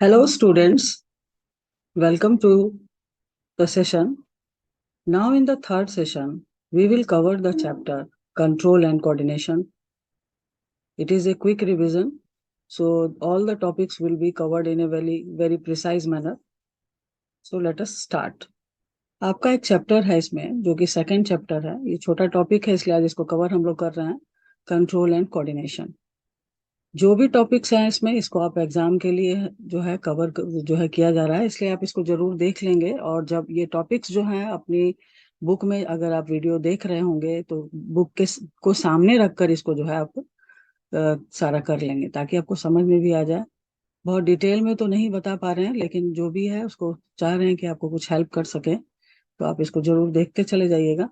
Hello, students. Welcome to the session. Now, in the third session, we will cover the chapter Control and Coordination. It is a quick revision, so all the topics will be covered in a very precise manner. So, let us start. आपका एक chapter है इसमें जो कि second chapter है। ये छोटा topic है इसलिए आज इसको कवर हम लोग कर रहे हैं, कंट्रोल एंड कोऑर्डिनेशन। जो भी टॉपिक्स हैं इसमें इसको आप एग्जाम के लिए जो है कवर जो है किया जा रहा है, इसलिए आप इसको जरूर देख लेंगे। और जब ये टॉपिक्स जो हैं अपनी बुक में अगर आप वीडियो देख रहे होंगे तो बुक के को सामने रखकर इसको जो है आप सारा कर लेंगे ताकि आपको समझ में भी आ जाए। बहुत डिटेल में तो नहीं बता पा रहे हैं, लेकिन जो भी है उसको चाह रहे हैं कि आपको कुछ हेल्प कर सके, तो आप इसको जरूर देखते चले जाइएगा।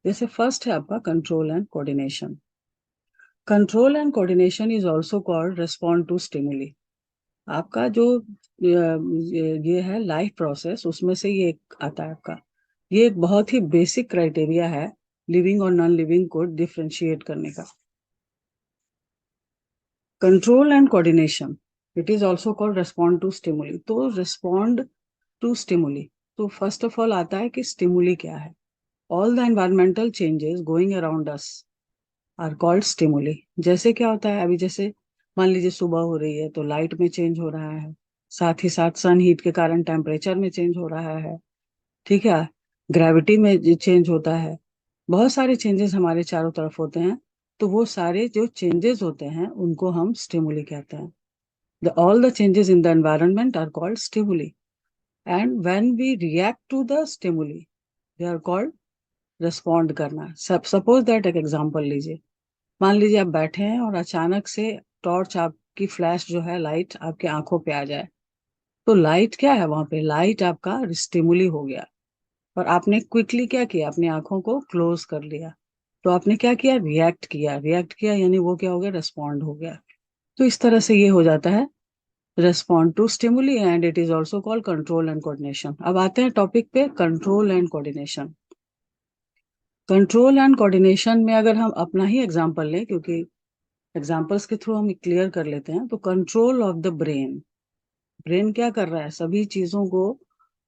जैसे फर्स्ट है आपका control and coordination. Control and coordination is also called respond to stimuli. आपका जो ये है लाइफ प्रोसेस, उसमें से ये एक आता है आपका। ये एक बहुत ही बेसिक क्राइटेरिया है लिविंग और नॉन लिविंग को डिफरेंशिएट करने का। Control and coordination, it is also called respond to stimuli. तो रिस्पॉन्ड टू स्टिमुली, तो फर्स्ट ऑफ ऑल आता है कि स्टिमुली क्या है। All the environmental changes going around us are called stimuli. जैसे क्या होता है, अभी जैसे मान लीजिए सुबह हो रही है तो लाइट में चेंज हो रहा है, साथ ही साथ सन हीट के कारण टेम्परेचर में चेंज हो रहा है, ठीक है। ग्रेविटी में चेंज होता है, बहुत सारे चेंजेस हमारे चारों तरफ होते हैं। तो वो सारे जो चेंजेस होते हैं उनको हम स्टिमुली कहते हैं। The all the changes in the environment are called stimuli, and when we react to the stimuli they are called respond करना। सब सपोज दैट एक एग्जांपल लीजिए। मान लीजिए आप बैठे हैं और अचानक से टॉर्च आपकी फ्लैश जो है लाइट आपके आंखों पे आ जाए, तो लाइट क्या है वहां पे, लाइट आपका स्टिमुली हो गया। और आपने क्विकली क्या किया, अपनी आंखों को क्लोज कर लिया। तो आपने क्या किया, रिएक्ट किया। रिएक्ट किया यानी वो क्या हो गया, रिस्पॉन्ड हो गया। तो इस तरह से ये हो जाता है respond to stimuli, and it is also called control and coordination. अब आते हैं टॉपिक पे, control and coordination. Control and coordination में अगर हम अपना ही एग्जांपल लें, क्योंकि एग्जाम्पल्स के थ्रू हम क्लियर कर लेते हैं, तो control of the brain. Brain क्या कर रहा है, सभी चीजों को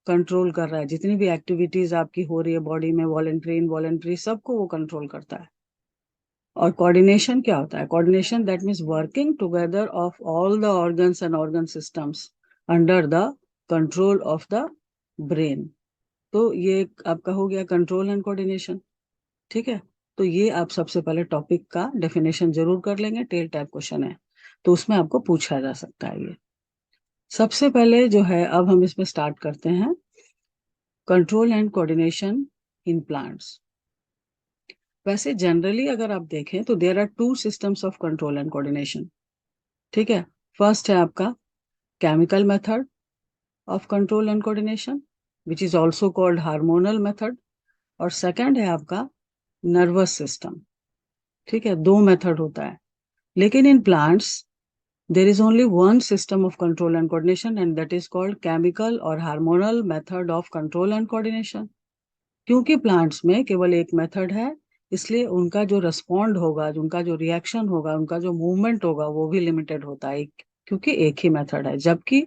कंट्रोल कर रहा है। जितनी भी एक्टिविटीज आपकी हो रही है बॉडी में, वॉलेंट्री इनवॉलेंट्री, सबको वो कंट्रोल करता है। और कोऑर्डिनेशन क्या होता है, coordination that means working together of all the organs and organ systems under the control of the brain. तो ये आपका हो गया कंट्रोल एंड कोऑर्डिनेशन, ठीक है। तो ये आप सबसे पहले टॉपिक का डेफिनेशन जरूर कर लेंगे, टेल टाइप क्वेश्चन है तो उसमें आपको पूछा जा सकता है ये। सबसे पहले जो है, अब हम इसमें स्टार्ट करते हैं control and coordination in plants. वैसे जनरली अगर आप देखें तो there are two systems of control and coordination, ठीक है। फर्स्ट है आपका chemical method of control and coordination which is also called hormonal method. और सेकंड है आपका नर्वस सिस्टम, ठीक है। दो मेथड होता है, लेकिन in plants there is only one system of control and coordination, and that is called chemical or hormonal method of control and coordination। क्योंकि प्लांट्स में केवल एक मेथड है, इसलिए उनका जो रिस्पॉन्ड होगा, उनका जो रिएक्शन होगा, उनका जो मूवमेंट होगा वो भी लिमिटेड होता है, क्योंकि एक ही मेथड है। जबकि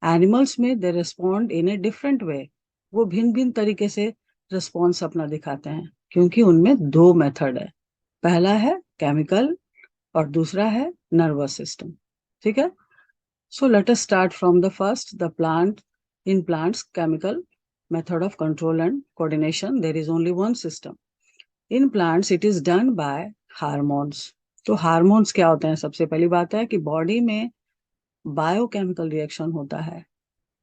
एनिमल्स में दे respond in a different way, वो भिन्न भिन्न तरीके से रिस्पॉन्स अपना दिखाते हैं, क्योंकि उनमें दो मेथड है। पहला है केमिकल और दूसरा है नर्वस सिस्टम, ठीक है। So let us start from the first, the plant. In plants, chemical method of control and coordination, there is only one system. In plants, it is done by hormones. तो hormones क्या होते हैं, सबसे पहली बात है कि बॉडी में बायोकेमिकल रिएक्शन होता है।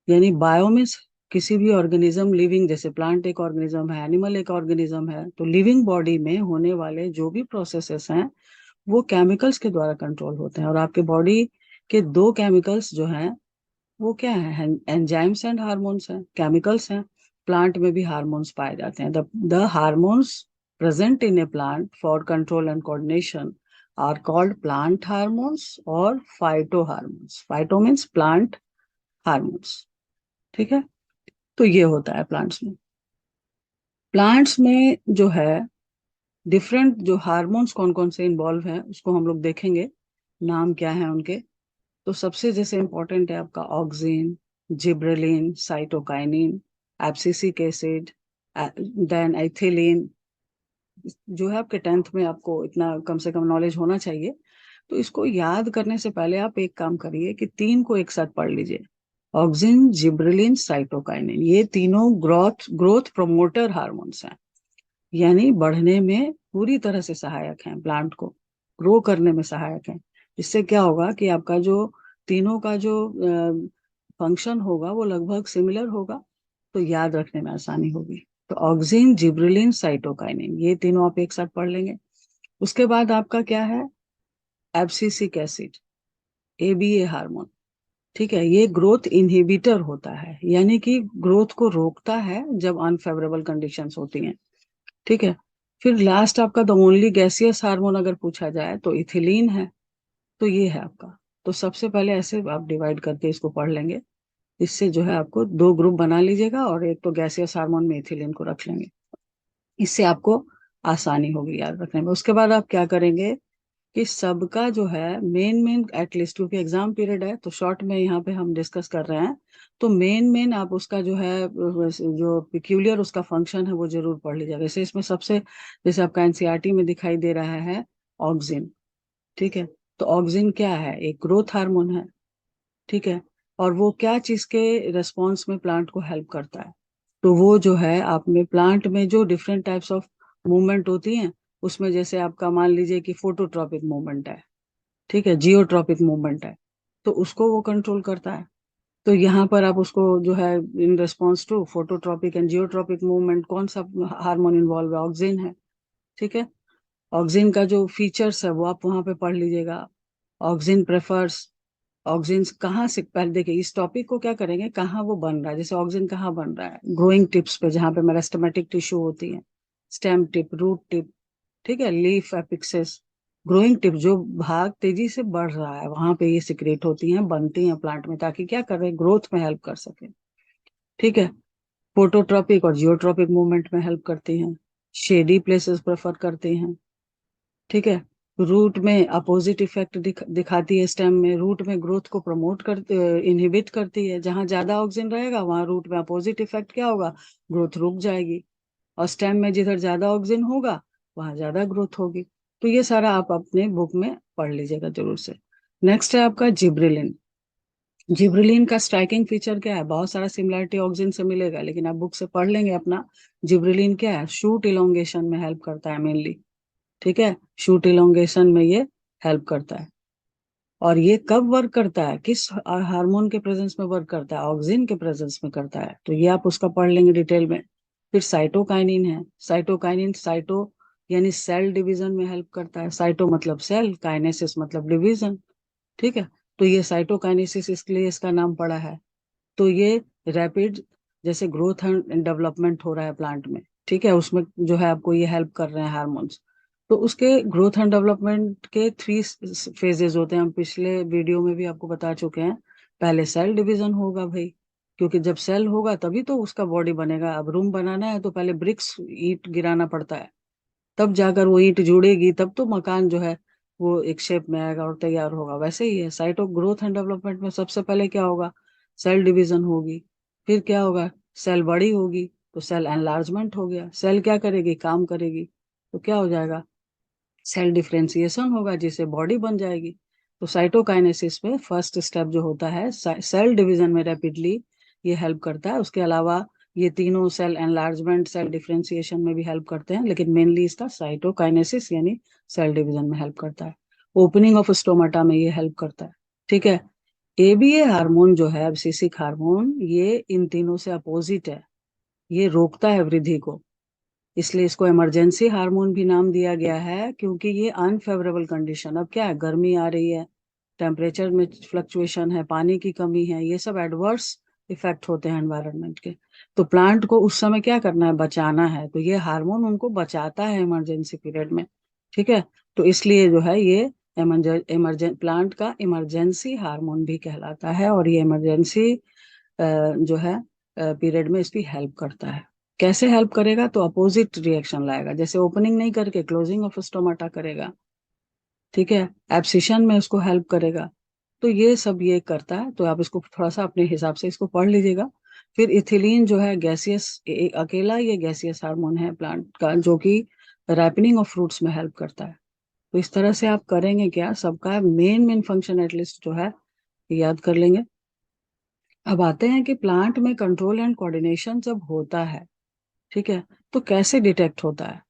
यानी बायो मीन्स किसी भी ऑर्गेनिज्म लिविंग, जैसे प्लांट एक ऑर्गेनिज्म है, एनिमल एक ऑर्गेनिज्म है, तो लिविंग बॉडी में होने वाले जो भी प्रोसेसेस हैं वो केमिकल्स के द्वारा कंट्रोल होते हैं। और आपके बॉडी के दो केमिकल्स जो हैं वो क्या है, एंजाइम्स एंड हार्मोन्स हैं, केमिकल्स हैं। प्लांट में भी हार्मोन्स पाए जाते हैं। The hormones present in a plant for control and coordination are called plant hormones और phyto hormones. Phyto means plant hormones, ठीक है। तो ये होता है प्लांट्स में। प्लांट्स में जो है डिफरेंट जो हार्मोन्स कौन कौन से इन्वॉल्व हैं उसको हम लोग देखेंगे, नाम क्या है उनके। तो सबसे जैसे इंपॉर्टेंट है आपका auxin, gibberellin, cytokinin, abscisic acid, then ethylene. जो है आपके 10th में आपको इतना कम से कम नॉलेज होना चाहिए। तो इसको याद करने से पहले आप एक काम करिए कि तीन को एक साथ पढ़ लीजिए। ऑक्सिन, जिब्रेलिन, साइटोकाइनिन, ये तीनों ग्रोथ ग्रोथ प्रोमोटर हार्मोन्स हैं, यानी बढ़ने में पूरी तरह से सहायक हैं, प्लांट को ग्रो करने में सहायक हैं। इससे क्या होगा कि आपका जो तीनों का जो फंक्शन होगा वो लगभग सिमिलर होगा, तो याद रखने में आसानी होगी। तो ऑक्सिन, जिब्रेलिन, साइटोकाइनिन, ये तीनों आप एक साथ पढ़ लेंगे। उसके बाद आपका क्या है, एब्सिसिक एसिड, एबीए हार्मोन। ठीक है, ये ग्रोथ इनहिबिटर होता है, यानी कि ग्रोथ को रोकता है जब अनफेवरेबल कंडीशंस होती हैं। ठीक है। फिर लास्ट आपका द ओनली गैसियस हार्मोन अगर पूछा जाए तो इथिलीन है। तो ये है आपका। तो सबसे पहले ऐसे आप डिवाइड करके इसको पढ़ लेंगे। इससे जो है आपको दो ग्रुप बना लीजिएगा और एक तो गैसियस हार्मोन में इथिलीन को रख लेंगे। इससे आपको आसानी होगी याद रखने में। उसके बाद आप क्या करेंगे कि सबका जो है मेन मेन एटलीस्ट, क्योंकि एग्जाम पीरियड है तो शॉर्ट में यहाँ पे हम डिस्कस कर रहे हैं, तो मेन मेन आप उसका जो है जो पिक्यूलियर उसका फंक्शन है वो जरूर पढ़ लीजिएगा। जैसे इसमें सबसे जैसे आपका एनसीईआरटी में दिखाई दे रहा है ऑक्सिन। ठीक है। तो ऑक्सिन क्या है, एक ग्रोथ हार्मोन है। ठीक है। और वो क्या चीज के रेस्पॉन्स में प्लांट को हेल्प करता है, तो वो जो है आप में प्लांट में जो डिफरेंट टाइप्स ऑफ मूवमेंट होती हैं, उसमें जैसे आपका मान लीजिए कि फोटोट्रॉपिक मूवमेंट है, ठीक है, जियोट्रॉपिक मूवमेंट है, तो उसको वो कंट्रोल करता है। तो यहाँ पर आप उसको जो है in response to phototropic and geotropic movement कौन सा हार्मोन इन्वॉल्व है, ऑक्सिन है। ठीक है। ऑक्सिन का जो फीचर्स है वो आप वहां पे पढ़ लीजिएगा। ऑक्सिन प्रेफर्स, ऑक्सिन कहाँ से, पहले देखिए इस टॉपिक को क्या करेंगे, कहाँ वो बन रहा है, जैसे ऑक्सिन कहाँ बन रहा है, ग्रोइंग टिप्स पे जहाँ पे मेरिस्टेमेटिक टिश्यू होती है, स्टेम टिप, रूट टिप, ठीक है, लीफ एपिक्सेस। ग्रोइंग टिप जो भाग तेजी से बढ़ रहा है वहां पे ये सिक्रेट होती हैं, बनती हैं प्लांट में, ताकि क्या कर रहे हैं, ग्रोथ में हेल्प कर सके। ठीक है। फोटोट्रॉपिक और जियोट्रॉपिक मूवमेंट में हेल्प करती हैं, शेडी प्लेसेस प्रेफर करती हैं। ठीक है। रूट में अपोजिट इफेक्ट दिखाती है, स्टेम में रूट में ग्रोथ को प्रमोट कर इनहिबिट करती है। जहां ज्यादा ऑक्सीजन रहेगा वहां रूट में अपोजिट इफेक्ट क्या होगा, ग्रोथ रुक जाएगी। और स्टेम में जिधर ज्यादा ऑक्सीजन होगा वहां ज्यादा ग्रोथ होगी। तो ये सारा आप अपने बुक में पढ़ लीजिएगा जरूर से। नेक्स्ट है आपका जिब्रेलिन। जिब्रेलिन का स्ट्राइकिंग फीचर क्या है, बहुत सारा सिमिलरिटी ऑक्सीजन से मिलेगा, लेकिन आप बुक से पढ़ लेंगे अपना। जिब्रेलिन क्या है, शूट इलोंगेशन में हेल्प करता है मेनली। ठीक है। शूट इलोंगेशन में ये हेल्प करता है। और ये कब वर्क करता है, किस हार्मोन के प्रेजेंस में वर्क करता है, ऑक्सिन के प्रेजेंस में करता है, तो ये आप उसका पढ़ लेंगे डिटेल में। फिर साइटोकाइनिन है। साइटोकाइनिन साइटो यानी सेल डिवीजन में हेल्प करता है। साइटो मतलब सेल, काइनेसिस मतलब डिवीजन। ठीक है। तो ये साइटोकाइनेसिस इसलिए इसका नाम पड़ा है। तो ये रैपिड जैसे ग्रोथ एंड डेवलपमेंट हो रहा है प्लांट में, ठीक है, उसमें जो है आपको ये हेल्प कर रहे हैं हार्मोन्स। तो उसके ग्रोथ एंड डेवलपमेंट के 3 फेजेस होते हैं, हम पिछले वीडियो में भी आपको बता चुके हैं। पहले सेल डिवीजन होगा भाई, क्योंकि जब सेल होगा तभी तो उसका बॉडी बनेगा। अब रूम बनाना है तो पहले ब्रिक्स ईंट गिराना पड़ता है, तब जाकर वो ईंट जुड़ेगी, तब तो मकान जो है वो एक शेप में आएगा और तैयार होगा। वैसे ही है, site of growth and development में सबसे पहले क्या होगा, सेल डिवीजन होगी। फिर क्या होगा, सेल बड़ी होगी तो सेल एनलार्जमेंट हो गया, सेल क्या करेगी, काम करेगी, तो क्या हो जाएगा, सेल डिफरेंशिएशन होगा जिससे बॉडी बन जाएगी। तो साइटोकाइनेसिस में फर्स्ट स्टेप जो होता है सेल डिवीजन में रैपिडली ये हेल्प करता है। उसके अलावा ये तीनों सेल एनलार्जमेंट, सेल डिफरेंशिएशन में भी हेल्प करते हैं, लेकिन मेनली इसका साइटोकाइनेसिस यानी सेल डिवीजन में हेल्प करता है। ओपनिंग ऑफ स्टोमाटा में ये हेल्प करता है। ठीक है। एबीए हार्मोन जो है, एब्सिसिक हार्मोन, ये इन तीनों से अपोजिट है, ये रोकता है वृद्धि को। इसलिए इसको इमरजेंसी हार्मोन भी नाम दिया गया है, क्योंकि ये अनफेवरेबल कंडीशन, अब क्या है, गर्मी आ रही है, टेम्परेचर में फ्लक्चुएशन है, पानी की कमी है, ये सब एडवर्स इफेक्ट होते हैं एनवायरनमेंट के। तो प्लांट को उस समय क्या करना है, बचाना है, तो ये हार्मोन उनको बचाता है इमरजेंसी पीरियड में। ठीक है। तो इसलिए जो है ये प्लांट का इमरजेंसी हार्मोन भी कहलाता है, और ये इमरजेंसी जो है पीरियड में इसकी हेल्प करता है। कैसे हेल्प करेगा, तो अपोजिट रिएक्शन लाएगा, जैसे ओपनिंग नहीं करके क्लोजिंग ऑफ स्टोमाटा करेगा। ठीक है। एब्सिशन में उसको हेल्प करेगा। तो ये सब ये करता है। तो आप इसको थोड़ा सा अपने हिसाब से इसको पढ़ लीजिएगा। फिर इथिलीन जो है गैसियस, अकेला ये गैसियस हार्मोन है प्लांट का, जो कि रैपनिंग ऑफ फ्रूट्स में हेल्प करता है। तो इस तरह से आप करेंगे क्या, सबका मेन मेन फंक्शन एटलीस्ट जो है याद कर लेंगे। अब आते हैं कि प्लांट में कंट्रोल एंड कोऑर्डिनेशन जब होता है, ठीक है, तो कैसे डिटेक्ट होता है।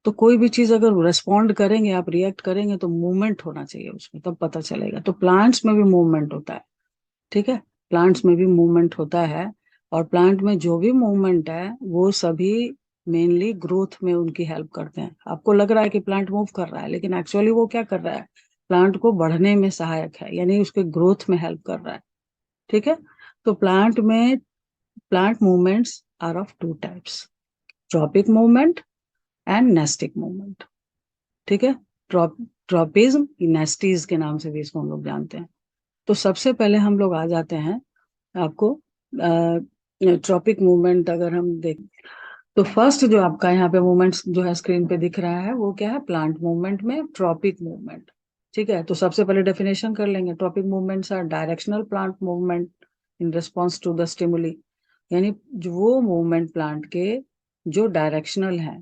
तो कोई भी चीज अगर रेस्पॉन्ड करेंगे, आप रिएक्ट करेंगे, तो मूवमेंट होना चाहिए उसमें, तब पता चलेगा। तो प्लांट्स में भी मूवमेंट होता है, ठीक है, प्लांट्स में भी मूवमेंट होता है। और प्लांट में जो भी मूवमेंट है वो सभी मेनली ग्रोथ में उनकी हेल्प करते हैं। आपको लग रहा है कि प्लांट मूव कर रहा है, लेकिन एक्चुअली वो क्या कर रहा है, प्लांट को बढ़ने में सहायक है, यानी उसके ग्रोथ में हेल्प कर रहा है, ठीक है। तो plant movements are of two types, tropic movement and nastic movement, ठीक है। ट्रॉपिज्म, नेस्टीज के नाम से भी इसको हम लोग जानते हैं। तो सबसे पहले हम लोग आ जाते हैं आपको ट्रॉपिक मूवमेंट अगर हम देख, तो फर्स्ट जो आपका यहाँ पे मूवमेंट जो है स्क्रीन पे दिख रहा है वो क्या है, प्लांट मूवमेंट में ट्रॉपिक मूवमेंट, ठीक है। तो सबसे पहले डेफिनेशन कर लेंगे, tropic movements are directional plant movement in response to the stimuli, यानी जो वो मूवमेंट प्लांट के जो डायरेक्शनल है,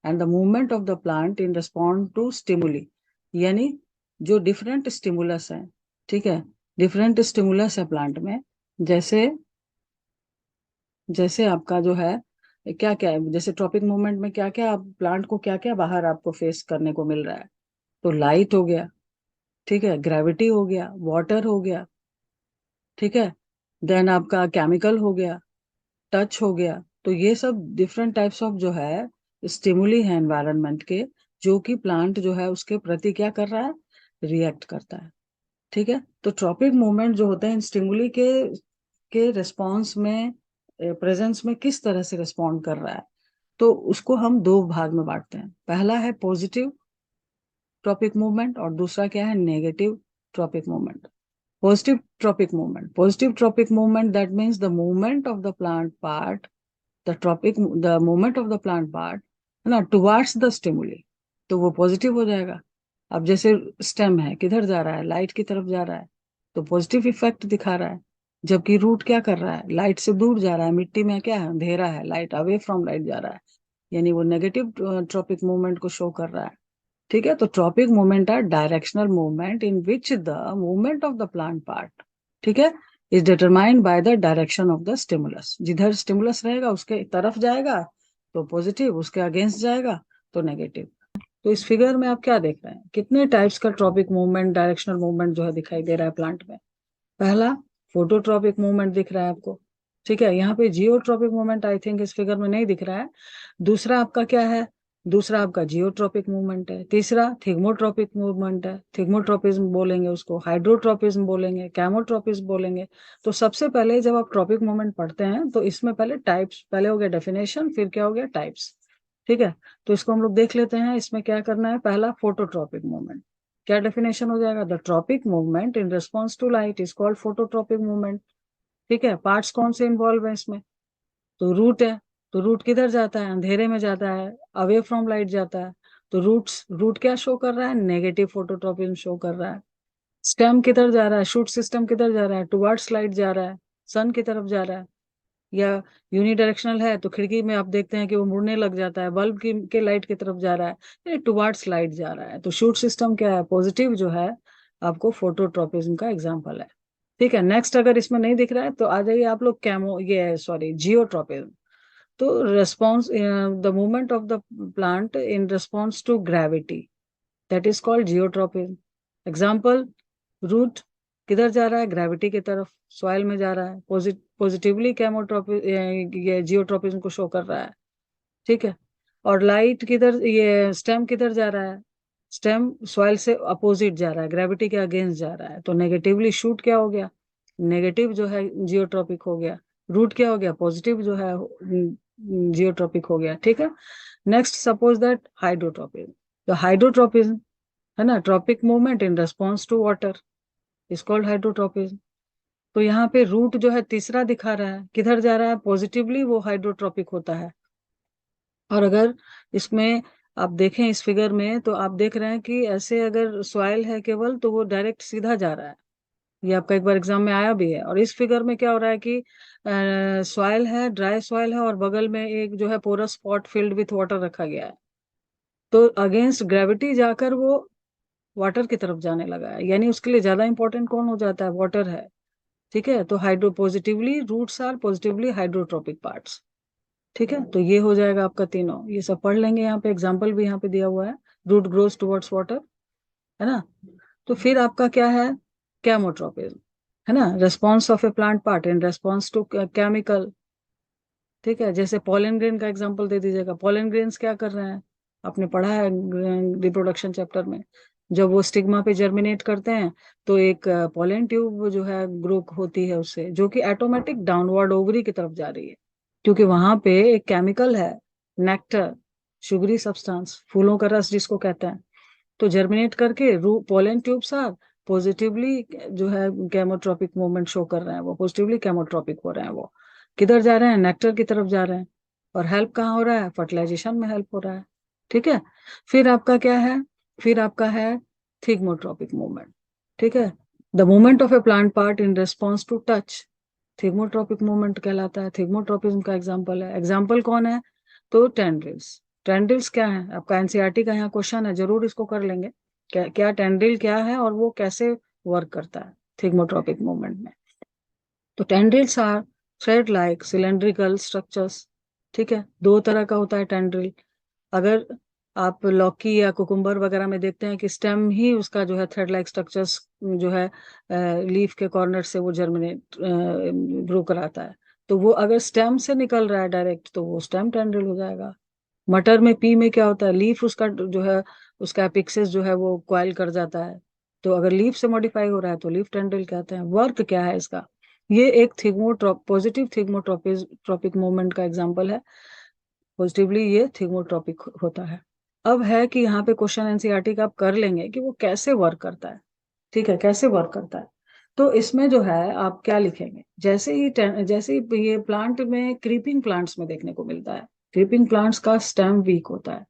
and the movement of the plant in response to stimuli, यानी जो डिफरेंट स्टिमुलस है, ठीक है, डिफरेंट स्टिमुलस है प्लांट में। जैसे जैसे आपका जो है क्या क्या है, जैसे ट्रॉपिक मूवमेंट में क्या क्या आप प्लांट को क्या क्या बाहर आपको फेस करने को मिल रहा है। तो लाइट हो गया, ठीक है, ग्रेविटी हो गया, वाटर हो गया, ठीक है, देन आपका केमिकल हो गया, टच हो गया। तो ये सब डिफरेंट टाइप्स ऑफ जो है स्टिमुली है एनवायरनमेंट के, जो कि प्लांट जो है उसके प्रति क्या कर रहा है, रिएक्ट करता है, ठीक है। तो ट्रॉपिक मूवमेंट जो होते हैं स्टिमुली के रिस्पॉन्स में, प्रेजेंस में किस तरह से रिस्पॉन्ड कर रहा है, तो उसको हम दो भाग में बांटते हैं। पहला है पॉजिटिव ट्रॉपिक मूवमेंट और दूसरा क्या है, negative tropic movement. Positive tropic movement, that means the movement of the plant part, the movement of the plant part है ना, towards the stimuli, तो वो पॉजिटिव हो जाएगा। अब जैसे स्टेम है किधर जा रहा है, लाइट की तरफ जा रहा है, तो पॉजिटिव इफेक्ट दिखा रहा है। जबकि रूट क्या कर रहा है, लाइट से दूर जा रहा है, मिट्टी में क्या है, अंधेरा है, लाइट अवे फ्रॉम लाइट जा रहा है, यानी वो नेगेटिव ट्रॉपिक मूवमेंट को शो कर रहा है, ठीक है। तो tropic movement are directional movement in which the movement of the plant part, ठीक है, is determined by the direction of the stimulus. जिधर स्टिमुलस रहेगा उसके तरफ जाएगा तो पॉजिटिव, उसके अगेंस्ट जाएगा तो नेगेटिव। तो इस फिगर में आप क्या देख रहे हैं, कितने टाइप्स का ट्रॉपिक मूवमेंट, डायरेक्शनल मूवमेंट जो है दिखाई दे रहा है प्लांट में। पहला फोटोट्रॉपिक मूवमेंट दिख रहा है आपको, ठीक है। यहाँ पे जियोट्रॉपिक मूवमेंट आई थिंक इस फिगर में नहीं दिख रहा है। दूसरा आपका क्या है, दूसरा आपका जियोट्रॉपिक मूवमेंट है। तीसरा थिग्मोट्रॉपिक मूवमेंट है, थिग्मोट्रॉपिज्म बोलेंगे उसको, हाइड्रोट्रॉपिज्म बोलेंगे, कैमोट्रॉपिज्म बोलेंगे। तो सबसे पहले जब आप ट्रॉपिक मूवमेंट पढ़ते हैं तो इसमें पहले टाइप्स, पहले हो गया डेफिनेशन, फिर क्या हो गया टाइप्स, ठीक है। तो इसको हम लोग देख लेते हैं, इसमें क्या करना है। पहला फोटोट्रॉपिक मूवमेंट, क्या डेफिनेशन हो जाएगा, the tropic movement in response to light is called phototropic movement, ठीक है। पार्ट्स कौन से इन्वॉल्व है इसमें, तो रूट है, तो रूट किधर जाता है, अंधेरे में जाता है, अवे फ्रॉम लाइट जाता है। तो रूट क्या शो कर रहा है, नेगेटिव फोटोट्रॉपिज्म शो कर रहा है। स्टेम किधर जा रहा है, शूट सिस्टम किधर जा रहा है, टुवर्ड्स लाइट जा रहा है, सन की तरफ जा रहा है। या यूनिडायरेक्शनल है तो खिड़की में आप देखते हैं कि वो मुड़ने लग जाता है, बल्ब की के लाइट की तरफ जा रहा है, ये टुवर्ड्स लाइट जा रहा है। तो शूट सिस्टम क्या है, पॉजिटिव जो है आपको फोटोट्रॉपिज्म का एग्जाम्पल है, ठीक है। नेक्स्ट अगर इसमें नहीं दिख रहा है तो आ जाइए आप लोग कैमो, ये सॉरी जियोट्रॉपिज्म। तो response, the movement of the plant in response to gravity, that is called geotropism. Example, root किधर जा रहा है, ग्रेविटी की तरफ, सॉइल में जा रहा है, पॉजिटिवली कैमोट्रोपि ये जियोट्रोपिज्म को शो कर रहा है, ठीक है। और लाइट किधर, ये स्टेम किधर जा रहा है, स्टेम सॉइल से अपोजिट जा रहा है, ग्रेविटी के अगेंस्ट जा रहा है, तो नेगेटिवली शूट क्या हो गया, नेगेटिव जो है जियोट्रॉपिक हो गया। रूट क्या हो गया, पॉजिटिव जो है जियोट्रॉपिक हो गया, ठीक है। नेक्स्ट सपोज दैट हाइड्रोट्रोपिज्म, तो हाइड्रोट्रोपिज्म है ना, tropic movement in response to water is called hydrotropism. तो यहाँ पे रूट जो है तीसरा दिखा रहा है, किधर जा रहा है, पॉजिटिवली वो हाइड्रोट्रोपिक होता है। और अगर इसमें आप देखें इस फिगर में तो आप देख रहे हैं कि ऐसे अगर सॉइल है केवल तो वो डायरेक्ट सीधा जा रहा है, ये आपका एक बार एग्जाम में आया भी है। और इस फिगर में क्या हो रहा है कि सॉइल है, ड्राई सॉइल है, और बगल में एक जो है porous spot filled with water रखा गया है। तो अगेंस्ट ग्रेविटी जाकर वो वाटर की तरफ जाने लगा है, यानी उसके लिए ज्यादा इंपॉर्टेंट कौन हो जाता है, वाटर है। ठीक है, तो hydro positively roots are positively hydrotropic parts. ठीक है, तो ये हो जाएगा आपका तीनों, ये सब पढ़ लेंगे। यहाँ पे एग्जाम्पल भी यहाँ पे दिया हुआ है, रूट ग्रोज टुवर्ड्स वाटर, है ना। तो फिर आपका क्या है, कैमोट्रोपिज्म, है ना, response of a plant part in response to chemical. ठीक है, जैसे पॉलन ग्रेन का एग्जांपल दे दीजिएगा। पॉलन ग्रेन्स क्या कर रहे हैं, आपने पढ़ा है रिप्रोडक्शन चैप्टर में। जब वो स्टिग्मा पे जर्मिनेट करते हैं तो एक पॉलन ट्यूब जो है ग्रो होती है उससे, जो कि ऑटोमेटिक डाउनवर्ड ओवरी की तरफ जा रही है, क्योंकि वहां पे एक केमिकल है, नेक्टर, शुगरी सब्सटेंस, फूलों का रस जिसको कहते हैं। तो जर्मिनेट करके पोलन ट्यूब्स आर पॉजिटिवली जो है केमोट्रोपिक मूवमेंट शो कर रहे हैं, वो पॉजिटिवली केमोट्रोपिक हो रहे हैं। वो किधर जा रहे हैं, नेक्टर की तरफ जा रहे हैं। और हेल्प कहाँ हो रहा है, फर्टिलाइजेशन में हेल्प हो रहा है। ठीक है, फिर आपका क्या है, फिर आपका है थिग्मोट्रोपिक मूवमेंट। ठीक है, the movement of a plant part in response to touch thigmotropic movement कहलाता है। थिग्मोट्रोपिज्म का एग्जाम्पल है, एग्जाम्पल कौन है, तो टेंड्रिल्स। टेंड्रिल्स क्या है, आपका एनसीईआरटी का यहाँ क्वेश्चन है, जरूर इसको कर लेंगे। क्या टेंड्रिल क्या है और वो कैसे वर्क करता है थिग्मोट्रोपिक मूवमेंट में। तो tendrils are thread like cylindrical structures. ठीक है, दो तरह का होता है टेंड्रिल। अगर आप लौकी या कुकुम्बर वगैरह में देखते हैं कि स्टेम ही उसका जो है थ्रेड लाइक स्ट्रक्चर्स जो है लीफ के कॉर्नर से वो जर्मिनेट ग्रो कराता है। तो वो अगर स्टेम से निकल रहा है डायरेक्ट तो वो स्टेम टेंड्रिल हो जाएगा। मटर में पी में क्या होता है, लीफ उसका जो है उसका एपिक्सिस जो है वो क्वाइल कर जाता है। तो अगर लीफ से मॉडिफाई हो रहा है तो लीफ टेंड्रिल कहते हैं। वर्क क्या है इसका, ये एक पॉजिटिव थिग्मोट्रोपिक मूवमेंट का एग्जांपल है। पॉजिटिवली ये थिग्मोट्रोपिक होता है। अब है कि यहाँ पे क्वेश्चन एनसीईआरटी का आप कर लेंगे कि वो कैसे वर्क करता है। ठीक है, कैसे वर्क करता है। तो इसमें जो है आप क्या लिखेंगे, जैसे ही ये प्लांट में क्रीपिंग प्लांट्स में देखने को मिलता है, क्रीपिंग प्लांट्स का स्टेम वीक होता है।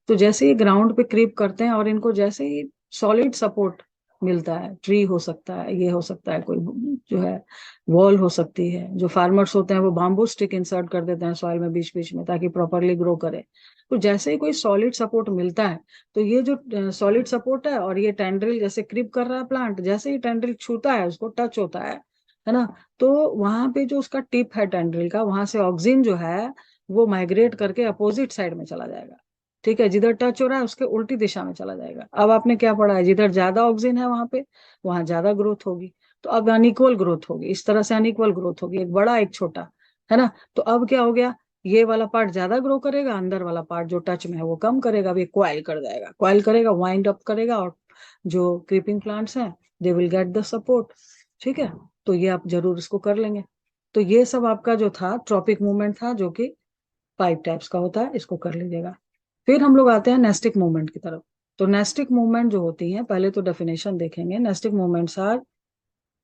तो जैसे ही ग्राउंड पे क्रीप करते हैं और इनको जैसे ही सॉलिड सपोर्ट मिलता है, ट्री हो सकता है, ये हो सकता है कोई जो है वॉल हो सकती है। जो फार्मर्स होते हैं वो बाम्बू स्टिक इंसर्ट कर देते हैं सॉइल में बीच बीच में ताकि प्रॉपरली ग्रो करे। तो जैसे ही कोई सॉलिड सपोर्ट मिलता है, तो ये जो सॉलिड सपोर्ट है और ये टेंड्रिल जैसे क्रिप कर रहा है प्लांट, जैसे ही टेंड्रिल छूता है, उसको टच होता है ना, तो वहां पे जो उसका टिप है टेंड्रिल का, वहां से ऑक्सीजन जो है वो माइग्रेट करके अपोजिट साइड में चला जाएगा। ठीक है, जिधर टच हो रहा है उसके उल्टी दिशा में चला जाएगा। अब आपने क्या पढ़ा है, जिधर ज्यादा ऑक्सीजन है वहां पे वहां ज्यादा ग्रोथ होगी। तो अब अनइक्वल ग्रोथ होगी, इस तरह से अनइक्वल ग्रोथ होगी, एक बड़ा एक छोटा, है ना। तो अब क्या हो गया, ये वाला पार्ट ज्यादा ग्रो करेगा, अंदर वाला पार्ट जो टच में है वो कम करेगा। अब ये क्वाइल कर जाएगा, क्वाइल करेगा, वाइंड अप करेगा, और जो क्रीपिंग प्लांट्स हैं they will get the support. ठीक है, तो ये आप जरूर इसको कर लेंगे। तो ये सब आपका जो था ट्रॉपिक मूवमेंट था, जो कि 5 टाइप्स का होता है, इसको कर लीजिएगा। फिर हम लोग आते हैं नेस्टिक मूवमेंट की तरफ। तो नेस्टिक मूवमेंट जो होती है, पहले तो डेफिनेशन देखेंगे। Nastic movements are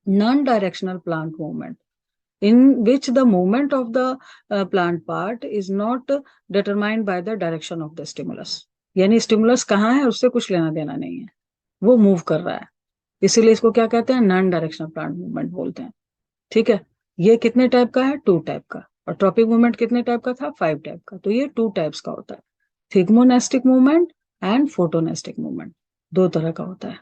non directional plant movement in which the movement of the plant part is not determined by the direction of the stimulus। यानी स्टिमुलस कहाँ है उससे कुछ लेना देना नहीं है, वो मूव कर रहा है, इसीलिए इसको क्या कहते हैं, नॉन डायरेक्शनल प्लांट मूवमेंट बोलते हैं। ठीक है, ये कितने टाइप का है, 2 टाइप का। और ट्रॉपिक मूवमेंट कितने टाइप का था, 5 टाइप का। तो ये 2 टाइप्स का होता है, thigmonastic movement and photonastic movement, 2 तरह का होता है।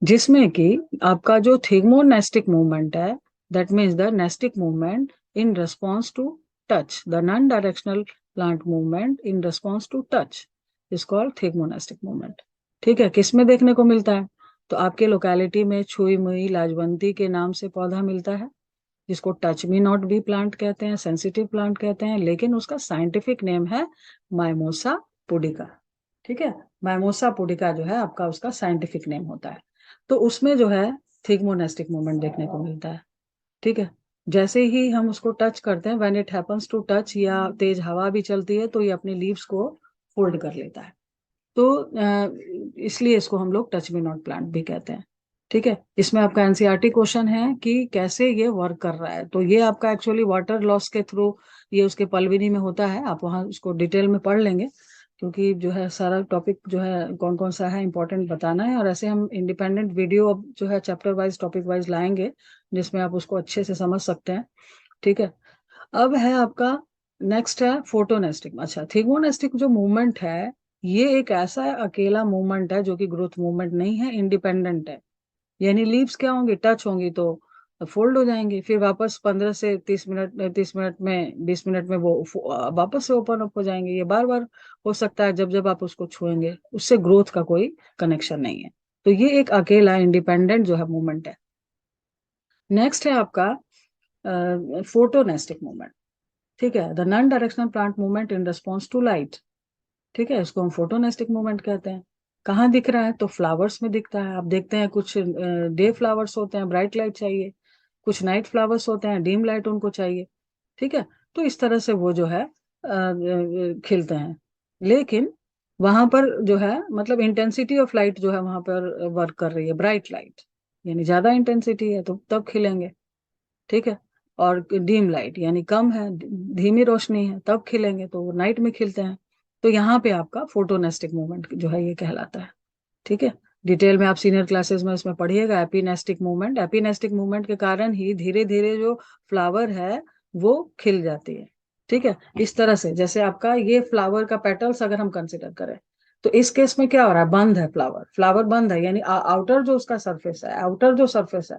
जिसमें कि आपका जो थिग्मोनेस्टिक मूवमेंट है, that means the nastic movement in response to touch, the non directional plant movement in response to touch is called thigmonastic movement. ठीक है, किस में देखने को मिलता है, तो आपके लोकेलिटी में छुई मुई लाजवंती के नाम से पौधा मिलता है, जिसको touch me not be plant कहते हैं, सेंसिटिव प्लांट कहते हैं, लेकिन उसका साइंटिफिक नेम है माइमोसा पुडिका। ठीक है, माइमोसा पुडिका जो है आपका उसका साइंटिफिक नेम होता है। तो उसमें जो है थिग्मोनेस्टिक मूवमेंट देखने को मिलता है। ठीक है, जैसे ही हम उसको टच करते हैं, when it happens to touch, या तेज हवा भी चलती है तो ये अपने लीव्स को फोल्ड कर लेता है। तो इसलिए इसको हम लोग टच मी नॉट प्लांट भी कहते हैं। ठीक है, इसमें आपका एनसीईआरटी क्वेश्चन है कि कैसे ये वर्क कर रहा है। तो ये आपका एक्चुअली वाटर लॉस के थ्रू ये उसके पलविनी में होता है, आप वहां उसको डिटेल में पढ़ लेंगे क्योंकि जो है सारा टॉपिक जो है कौन कौन सा है इंपॉर्टेंट बताना है, और ऐसे हम इंडिपेंडेंट वीडियो अब जो है चैप्टर वाइज टॉपिक वाइज लाएंगे जिसमें आप उसको अच्छे से समझ सकते हैं। ठीक है, अब है आपका नेक्स्ट है फोटोनेस्टिक। अच्छा, थिगमोनेस्टिक जो मूवमेंट है ये एक ऐसा अकेला मूवमेंट है जो कि ग्रोथ मूवमेंट नहीं है, इंडिपेंडेंट है। यानी लीव्स क्या होंगी, टच होंगी तो फोल्ड हो जाएंगी, फिर वापस 15 से 30 मिनट, 30 मिनट में, 20 मिनट में वो वापस से ओपन अप हो जाएंगे। ये बार बार हो सकता है जब जब आप उसको छुएंगे, उससे ग्रोथ का कोई कनेक्शन नहीं है। तो ये एक अकेला इंडिपेंडेंट जो है मूवमेंट है। नेक्स्ट है आपका फोटोनेस्टिक मूवमेंट। ठीक है, the non directional plant movement in response to light. ठीक है, इसको हम फोटोनेस्टिक मूवमेंट कहते हैं। कहाँ दिख रहा है, तो फ्लावर्स में दिखता है। आप देखते हैं कुछ डे फ्लावर्स होते हैं, ब्राइट लाइट चाहिए, कुछ नाइट फ्लावर्स होते हैं, डीम लाइट उनको चाहिए। ठीक है, तो इस तरह से वो जो है खिलते हैं। लेकिन वहां पर जो है मतलब इंटेंसिटी ऑफ लाइट जो है वहां पर वर्क कर रही है, ब्राइट लाइट, यानी ज्यादा इंटेंसिटी है तो तब खिलेंगे। ठीक है, और डीम लाइट यानी कम है, धीमी रोशनी है, तब खिलेंगे, तो वो नाइट में खिलते हैं। तो यहाँ पे आपका फोटोनेस्टिक मूवमेंट जो है ये कहलाता है। ठीक है, डिटेल में आप सीनियर क्लासेस में इसमें पढ़िएगा एपिनेस्टिक मूवमेंट। एपिनेस्टिक मूवमेंट के कारण ही धीरे धीरे जो फ्लावर है वो खिल जाती है। ठीक है, इस तरह से जैसे आपका ये फ्लावर का पेटल्स अगर हम कंसिडर करें, तो इस केस में क्या हो रहा है, बंद है फ्लावर, फ्लावर बंद है, यानी आउटर जो उसका सरफेस है, आउटर जो सरफेस है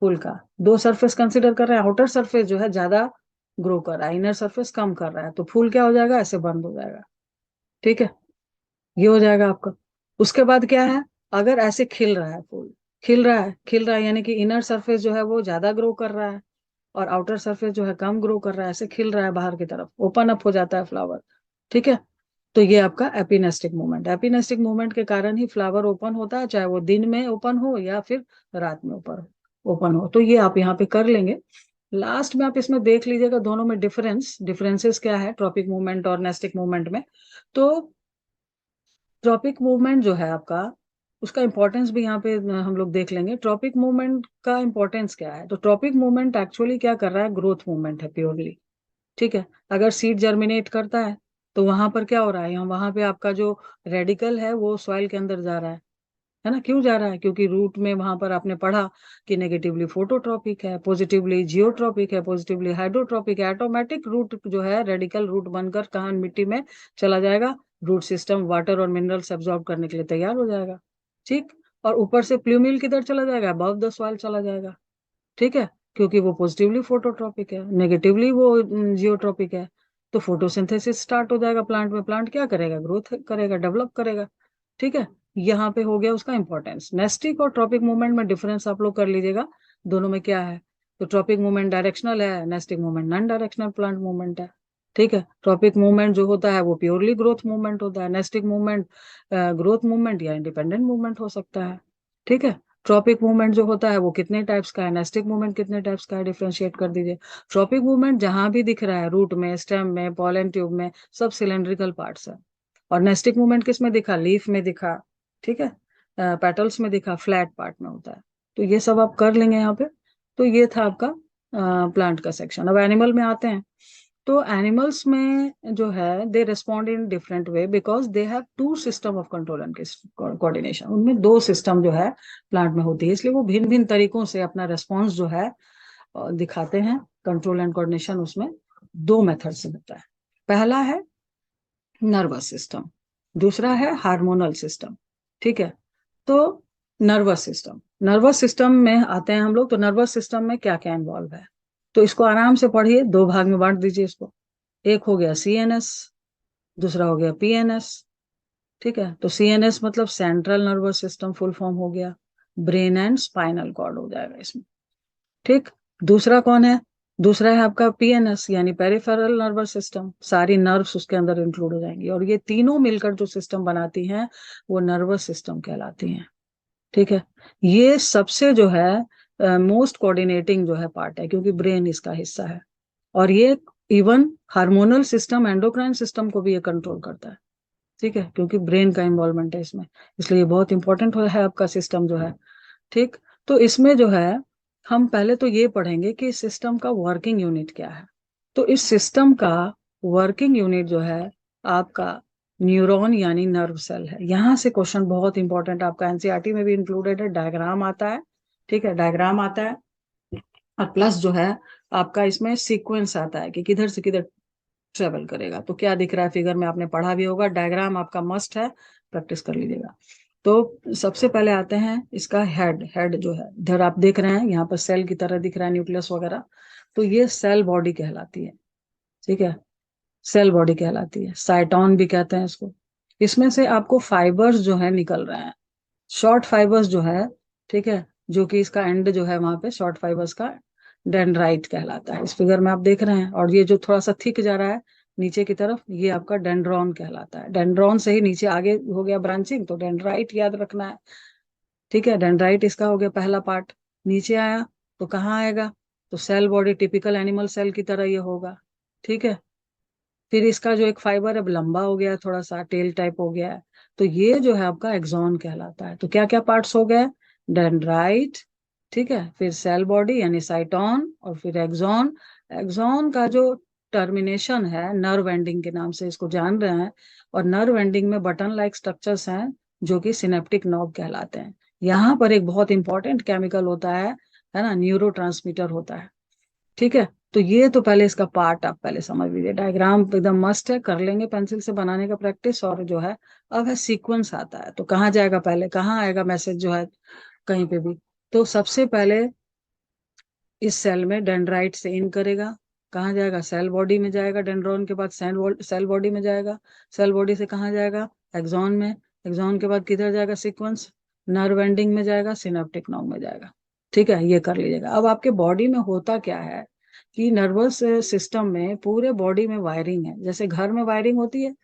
फूल का, दो सरफेस कंसिडर कर रहे हैं। आउटर सरफेस जो है ज्यादा ग्रो कर रहा है, इनर सरफेस कम कर रहा है, तो फूल क्या हो जाएगा, ऐसे बंद हो जाएगा। ठीक है, ये हो जाएगा आपका। उसके बाद क्या है, अगर ऐसे खिल रहा है फूल, खिल रहा है यानी कि इनर सरफेस जो है वो ज्यादा ग्रो कर रहा है और आउटर सरफेस जो है कम ग्रो कर रहा है, ऐसे खिल रहा है बाहर की तरफ, ओपन अप हो जाता है फ्लावर। ठीक है, तो ये आपका एपिनेस्टिक मूवमेंट। एपिनेस्टिक मूवमेंट के कारण ही फ्लावर ओपन होता है, चाहे वो दिन में ओपन हो या फिर रात में ऊपर ओपन हो। तो ये आप यहाँ पे कर लेंगे। लास्ट में आप इसमें देख लीजिएगा दोनों में डिफरेंसेस क्या है ट्रॉपिक मूवमेंट और नेस्टिक मूवमेंट में। तो ट्रॉपिक मूवमेंट जो है आपका, उसका इंपॉर्टेंस भी यहाँ पे हम लोग देख लेंगे। ट्रॉपिक मूवमेंट का इंपॉर्टेंस क्या है, तो ट्रॉपिक मूवमेंट एक्चुअली क्या कर रहा है, ग्रोथ मूवमेंट है प्योरली। ठीक है, अगर सीड जर्मिनेट करता है तो वहां पर क्या हो रहा है, यहाँ वहां पे आपका जो रेडिकल है वो सॉइल के अंदर जा रहा है ना। क्यों जा रहा है, क्योंकि रूट में वहां पर आपने पढ़ा कि नेगेटिवली फोटोट्रॉपिक है, पॉजिटिवली जियोट्रॉपिक है, पॉजिटिवली हाइड्रोट्रॉपिक है। ऑटोमेटिक रूट जो है रेडिकल रूट बनकर कहाँ मिट्टी में चला जाएगा, रूट सिस्टम वाटर और मिनरल्स एब्जॉर्ब करने के लिए तैयार हो जाएगा। ठीक, और ऊपर से प्लूमिल किधर चला जाएगा, अबव द सॉइल चला जाएगा। ठीक है, क्योंकि वो पॉजिटिवली फोटोट्रॉपिक है, नेगेटिवली वो जियोट्रॉपिक है। तो फोटोसिंथेसिस स्टार्ट हो जाएगा प्लांट में, प्लांट क्या करेगा, ग्रोथ करेगा, डेवलप करेगा। ठीक है, यहाँ पे हो गया उसका इंपॉर्टेंस। नेस्टिक और ट्रॉपिक मूवमेंट में डिफरेंस आप लोग कर लीजिएगा, दोनों में क्या है। तो ट्रॉपिक मूवमेंट डायरेक्शनल है, nastic movement non directional plant movement है। ठीक है, ट्रॉपिक मूवमेंट जो होता है वो प्योरली ग्रोथ मूवमेंट होता है, नेस्टिक मूवमेंट ग्रोथ मूवमेंट या इंडिपेंडेंट मूवमेंट हो सकता है। ठीक है, ट्रॉपिक मूवमेंट जो होता है वो कितने टाइप्स का है, नेस्टिक मूवमेंट कितने टाइप्स का है, डिफ्रेंशिएट कर दीजिए। ट्रॉपिक मूवमेंट जहां भी दिख रहा है, रूट में, स्टेम में, पॉलन ट्यूब में, सब सिलेंड्रिकल पार्ट्स है। और नेस्टिक मूवमेंट किस में दिखा, लीफ में दिखा। ठीक है, पेटल्स में दिखा, फ्लैट पार्ट में होता है। तो ये सब आप कर लेंगे यहाँ पे। तो ये था आपका प्लांट का सेक्शन। अब एनिमल में आते हैं। तो एनिमल्स में जो है they respond in different way because they have two system of control and coordination. उनमें दो सिस्टम जो है प्लांट में होती है, इसलिए वो भिन्न भिन्न तरीकों से अपना रेस्पॉन्स जो है दिखाते हैं। कंट्रोल एंड कोऑर्डिनेशन उसमें दो मेथड से होता है। पहला है नर्वस सिस्टम, दूसरा है हार्मोनल सिस्टम। ठीक है, तो नर्वस सिस्टम में आते हैं हम लोग। तो नर्वस सिस्टम में क्या क्या इन्वॉल्व है, तो इसको आराम से पढ़िए, दो भाग में बांट दीजिए इसको। एक हो गया सीएनएस, दूसरा हो गया पीएनएस। ठीक है, तो सीएनएस मतलब central nervous system full form हो गया, ब्रेन एंड स्पाइनल कॉर्ड हो जाएगा इसमें। ठीक, दूसरा कौन है, दूसरा है आपका पीएनएस यानी पेरिफेरल नर्वस सिस्टम, सारी नर्व्स उसके अंदर इंक्लूड हो जाएंगी, और ये तीनों मिलकर जो सिस्टम बनाती हैं वो नर्वस सिस्टम कहलाती हैं। ठीक है, ये सबसे जो है मोस्ट कोऑर्डिनेटिंग जो है पार्ट है, क्योंकि ब्रेन इसका हिस्सा है। और ये even hormonal system, endocrine system को भी ये कंट्रोल करता है। ठीक है, क्योंकि ब्रेन का इन्वॉल्वमेंट है इसमें, इसलिए ये बहुत इंपॉर्टेंट है आपका सिस्टम जो है। ठीक, तो इसमें जो है हम पहले तो ये पढ़ेंगे कि इस सिस्टम का वर्किंग यूनिट क्या है। तो इस सिस्टम का वर्किंग यूनिट जो है आपका न्यूरॉन यानी नर्व सेल है। यहाँ से क्वेश्चन बहुत इंपॉर्टेंट आपका एनसीईआरटी में भी इंक्लूडेड है, डायग्राम आता है, ठीक है, डायग्राम आता है, और प्लस जो है आपका इसमें सीक्वेंस आता है कि किधर से किधर ट्रेवल करेगा। तो क्या दिख रहा है फिगर में, आपने पढ़ा भी होगा, डायग्राम आपका मस्ट है, प्रैक्टिस कर लीजिएगा। तो सबसे पहले आते हैं इसका हेड। हेड जो है इधर आप देख रहे हैं, यहाँ पर सेल की तरह दिख रहा है, न्यूक्लियस वगैरह, तो ये सेल बॉडी कहलाती है, ठीक है, सेल बॉडी कहलाती है, साइटोन भी कहते हैं इसको। इसमें से आपको फाइबर्स जो है निकल रहे हैं, शॉर्ट फाइबर्स जो है, ठीक है, जो कि इसका एंड जो है वहां पे शॉर्ट फाइबर्स का डेंड्राइट कहलाता है। इस फिगर में आप देख रहे हैं, और ये जो थोड़ा सा थिक जा रहा है नीचे की तरफ, ये आपका डेंड्रॉन कहलाता है। डेंड्रॉन से ही नीचे आगे हो गया ब्रांचिंग, तो डेंड्राइट याद रखना है, ठीक है। डेंड्राइट इसका हो गया पहला पार्ट। नीचे आया तो कहाँ आएगा, तो cell body typical animal cell की तरह ये होगा, ठीक है। फिर इसका जो एक फाइबर अब लंबा हो गया, थोड़ा सा टेल टाइप हो गया है, तो ये जो है आपका एक्सॉन कहलाता है। तो क्या क्या पार्ट्स हो गए, डेंड्राइट, ठीक है, फिर सेल बॉडी यानी साइटोन, और फिर एक्सॉन। एक्सॉन का जो टर्मिनेशन है नर्व एंडिंग के नाम से इसको जान रहे हैं, और नर्व एंडिंग में बटन लाइक स्ट्रक्चर्स हैं जो कि सिनेप्टिक नॉब कहलाते हैं। यहाँ पर एक बहुत इंपॉर्टेंट केमिकल होता है ना, न्यूरो होता है, ठीक है। तो ये तो पहले इसका पार्ट आप पहले समझ लीजिए, डायग्राम एकदम मस्ट है, कर लेंगे पेंसिल से बनाने का प्रैक्टिस। और जो है अब है सीक्वेंस आता है, तो कहाँ जाएगा पहले, कहाँ आएगा मैसेज जो है कहीं पे भी, तो सबसे पहले इस सेल में डेंड्राइट से इन करेगा, कहाँ जाएगा, सेल बॉडी में जाएगा, डेंड्रॉन के बाद सेल बॉडी में जाएगा, सेल बॉडी से कहाँ जाएगा, एक्सॉन में, एक्सॉन के बाद किधर जाएगा सीक्वेंस, नर्व एंडिंग में जाएगा, सिनेप्टिक नॉब में जाएगा, ठीक है, ये कर लीजिएगा। अब आपके बॉडी में होता क्या है कि नर्वस सिस्टम में पूरे बॉडी में वायरिंग है, जैसे घर में वायरिंग होती है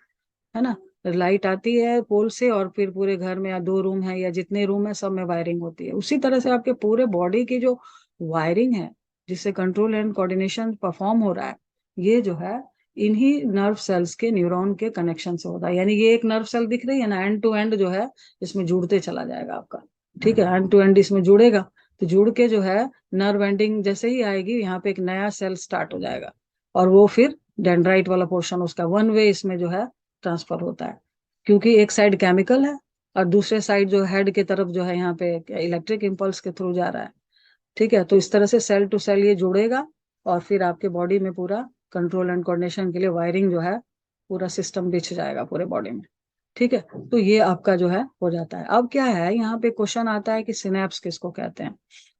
ना, लाइट आती है पोल से, और फिर पूरे घर में या दो रूम है या जितने रूम है सब में वायरिंग होती है, उसी तरह से आपके पूरे बॉडी की जो वायरिंग है जिससे कंट्रोल एंड कोऑर्डिनेशन परफॉर्म हो रहा है, ये जो है इन्हीं नर्व सेल्स के न्यूरॉन के कनेक्शन से होता है। यानी ये एक नर्व सेल दिख रही है ना, एंड टू एंड जो है इसमें जुड़ते चला जाएगा आपका, ठीक है, एंड टू एंड इसमें जुड़ेगा, तो जुड़ के जो है नर्व एंडिंग जैसे ही आएगी यहाँ पे एक नया सेल स्टार्ट हो जाएगा, और वो फिर डेंड्राइट वाला पोर्शन उसका वन वे इसमें जो है ट्रांसफर होता है, क्योंकि एक साइड केमिकल है और दूसरे साइड जो हेड की तरफ जो है यहाँ पे इलेक्ट्रिक इम्पल्स के थ्रू जा रहा है, ठीक है। तो इस तरह से सेल टू सेल ये जुड़ेगा, और फिर आपके बॉडी में पूरा कंट्रोल एंड कोऑर्डिनेशन के लिए वायरिंग जो है पूरा सिस्टम बिछ जाएगा पूरे बॉडी में, ठीक है। तो ये आपका जो है हो जाता है। अब क्या है, यहाँ पे क्वेश्चन आता है कि सिनेप्स किसको कहते हैं।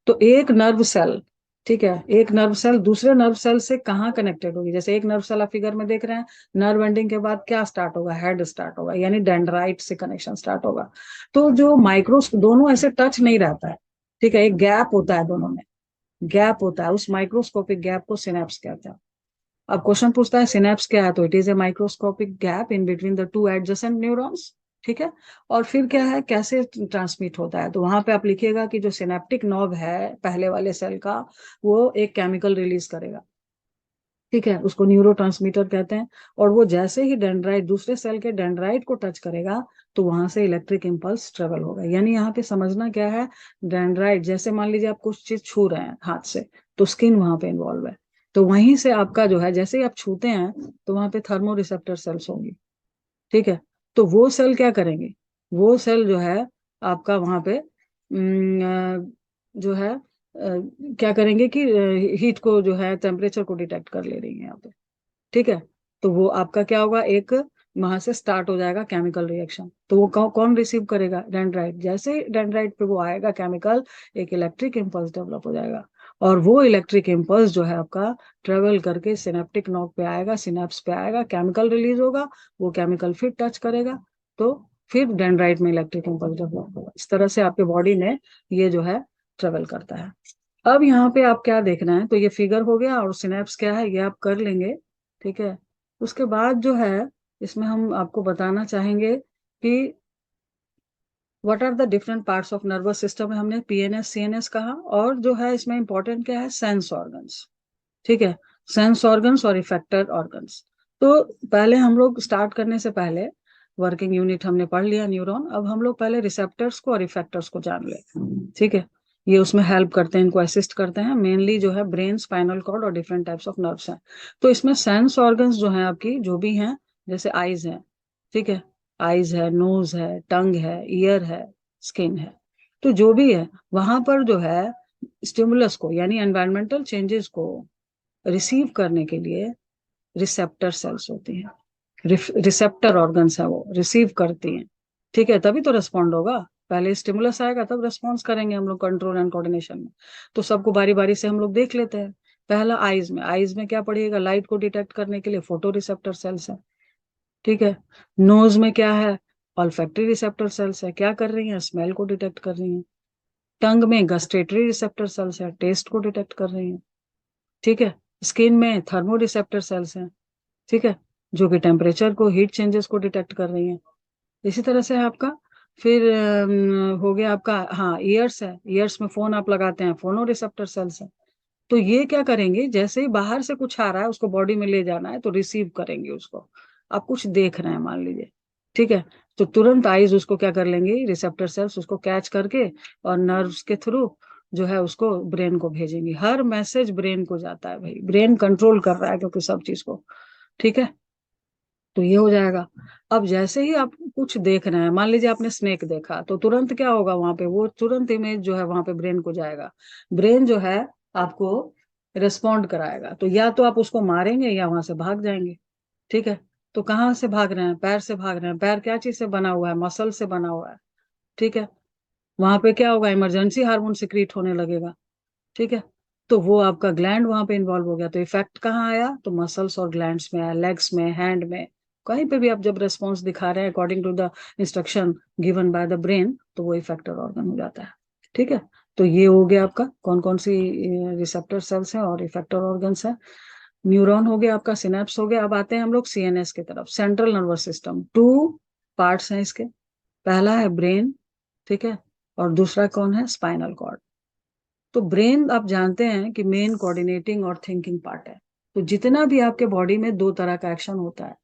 तो एक नर्व सेल, ठीक है, एक नर्व सेल दूसरे नर्व सेल से कहाँ कनेक्टेड होगी, जैसे एक नर्व सेल आप फिगर में देख रहे हैं, नर्व एंडिंग के बाद क्या स्टार्ट होगा, हेड स्टार्ट होगा, यानी डेंड्राइट से कनेक्शन स्टार्ट होगा। तो जो माइक्रोस दोनों ऐसे टच नहीं रहता है, ठीक है, एक गैप होता है दोनों में, गैप होता है, उस माइक्रोस्कोपिक गैप को सिनेप्स कहते हैं। अब क्वेश्चन पूछता है सिनेप्स क्या है, तो it is a microscopic gap in between the two adjacent neurons, ठीक है। और फिर क्या है, कैसे ट्रांसमिट होता है, तो वहां पे आप लिखिएगा कि जो सिनेप्टिक नॉब है पहले वाले सेल का, वो एक केमिकल रिलीज करेगा, ठीक है, उसको न्यूरो कहते हैं। और वो जैसे ही डेंड्राइट दूसरे सेल के डेंड्राइट को टच करेगा, तो वहां से इलेक्ट्रिक इम्पल्स ट्रेवल होगा। यानी यहाँ पे समझना क्या है, डेंड्राइट जैसे मान लीजिए आप कुछ चीज छू रहे हैं हाथ से, तो स्किन वहां पे इन्वॉल्व है, तो वहीं से आपका जो है जैसे ही आप छूते हैं तो वहां पे थर्मो रिसेप्टर सेल्स होंगी, ठीक है। तो वो सेल क्या करेंगे, वो सेल जो है आपका वहां पे जो है क्या करेंगे कि हीट को जो है टेम्परेचर को डिटेक्ट कर ले रही है यहाँ पे, ठीक है। तो वो आपका क्या होगा, एक वहां से स्टार्ट हो जाएगा केमिकल रिएक्शन। तो वो कौन रिसीव करेगा, डेंड्राइट। जैसे ही डेंड्राइट पे वो आएगा केमिकल, एक इलेक्ट्रिक इम्पल्स डेवलप हो जाएगा, और वो इलेक्ट्रिक इम्पल्स जो है आपका ट्रेवल करके सिनेप्टिक नोड पे आएगा, सिनेप्स पे आएगा, केमिकल रिलीज होगा, वो केमिकल फिर टच करेगा, तो फिर डेंड्राइट में इलेक्ट्रिक इम्पल्स डेवलप होगा। इस तरह से आपके बॉडी ने ये जो है ट्रेवल करता है। अब यहाँ पे आप क्या देखना है, तो ये फिगर हो गया, और सिनेप्स क्या है ये आप कर लेंगे, ठीक है। उसके बाद जो है इसमें हम आपको बताना चाहेंगे कि what are the different parts of nervous system में हमने पीएनएस सीएनएस कहा, और जो है इसमें इंपॉर्टेंट क्या है, सेंस ऑर्गन्स, ठीक है, सेंस ऑर्गन्स और इफेक्टर ऑर्गन्स। तो पहले हम लोग स्टार्ट करने से पहले वर्किंग यूनिट हमने पढ़ लिया न्यूरॉन, अब हम लोग पहले रिसेप्टर्स को और इफेक्टर्स को जान ले, ठीक है। ये उसमें हेल्प करते हैं, इनको असिस्ट करते हैं, मेनली जो है ब्रेन, स्पाइनल कॉर्ड और डिफरेंट टाइप्स ऑफ नर्व्स हैं। तो इसमें सेंस ऑर्गन्स जो हैं आपकी जो भी हैं, जैसे आईज हैं, ठीक है, आईज है, नोज है, टंग है, ईयर है, स्किन है। तो जो भी है वहां पर जो है स्टिमुलस को यानी एनवायरमेंटल चेंजेस को रिसीव करने के लिए रिसेप्टर सेल्स होती हैं, रिसेप्टर ऑर्गन्स है, वो रिसीव करती हैं। ठीक है, तभी तो रिस्पॉन्ड होगा। पहले स्टिमुलस आएगा तब रिस्पॉन्स करेंगे हम लोग कंट्रोल एंड कोऑर्डिनेशन में। तो सबको बारी बारी से हम लोग देख लेते हैं। पहला आईज में क्या पड़ेगा, लाइट को डिटेक्ट करने के लिए फोटो रिसेप्टर सेल्स है। ठीक है, नोज में क्या है, ऑल्फैक्टरी रिसेप्टर सेल्स है, क्या कर रही हैं, स्मेल को डिटेक्ट कर रही हैं। टंग में गस्टेटरी रिसेप्टर सेल्स है, टेस्ट को डिटेक्ट कर रही हैं। ठीक है, स्किन में थर्मो रिसेप्टर सेल्स हैं। ठीक है, जो कि टेम्परेचर को, हीट चेंजेस को डिटेक्ट कर रही हैं। इसी तरह से है आपका। फिर हो गया आपका, हाँ ईयर्स है, ईयर्स में फोन आप लगाते हैं, फोनो रिसेप्टर सेल्स है। तो ये क्या करेंगे, जैसे ही बाहर से कुछ आ रहा है उसको बॉडी में ले जाना है तो रिसीव करेंगे उसको। आप कुछ देख रहे हैं मान लीजिए, ठीक है, तो तुरंत आईज उसको क्या कर लेंगे, रिसेप्टर सेल्स उसको कैच करके और नर्व्स के थ्रू जो है उसको ब्रेन को भेजेंगे। हर मैसेज ब्रेन को जाता है भाई, ब्रेन कंट्रोल कर रहा है क्योंकि सब चीज को। ठीक है, तो ये हो जाएगा। अब जैसे ही आप कुछ देख रहे हैं, मान लीजिए आपने स्नेक देखा, तो तुरंत क्या होगा वहां पे, वो तुरंत इमेज जो है वहां पे ब्रेन को जाएगा। ब्रेन जो है आपको रिस्पॉन्ड कराएगा। तो या तो आप उसको मारेंगे या वहां से भाग जाएंगे। ठीक है, तो कहाँ से भाग रहे हैं, पैर से भाग रहे हैं। पैर क्या चीज से बना हुआ है, मसल से बना हुआ है। ठीक है, वहां पे क्या होगा, इमरजेंसी हार्मोन सिक्रीट होने लगेगा। ठीक है, तो वो आपका ग्लैंड वहां पे इन्वॉल्व हो गया, तो इफेक्ट कहाँ आया, तो मसल्स और ग्लैंड्स में आया, लेग्स में, हैंड में, कहीं पे भी आप जब रेस्पॉन्स दिखा रहे हैं according to the instruction given by the brain, तो वो इफेक्टर ऑर्गन हो जाता है। ठीक है, तो ये हो गया आपका कौन कौन सी रिसेप्टर सेल्स हैं और इफेक्टर ऑर्गन्स हैं। न्यूरॉन हो गया आपका, सिनेप्स हो गया। अब आते हैं हम लोग सीएनएस की तरफ, central nervous system. Two parts हैं इसके, पहला है ब्रेन, ठीक है, और दूसरा कौन है, स्पाइनल कॉर्ड। तो ब्रेन आप जानते हैं कि मेन कोऑर्डिनेटिंग और थिंकिंग पार्ट है। तो जितना भी आपके बॉडी में दो तरह का एक्शन होता है,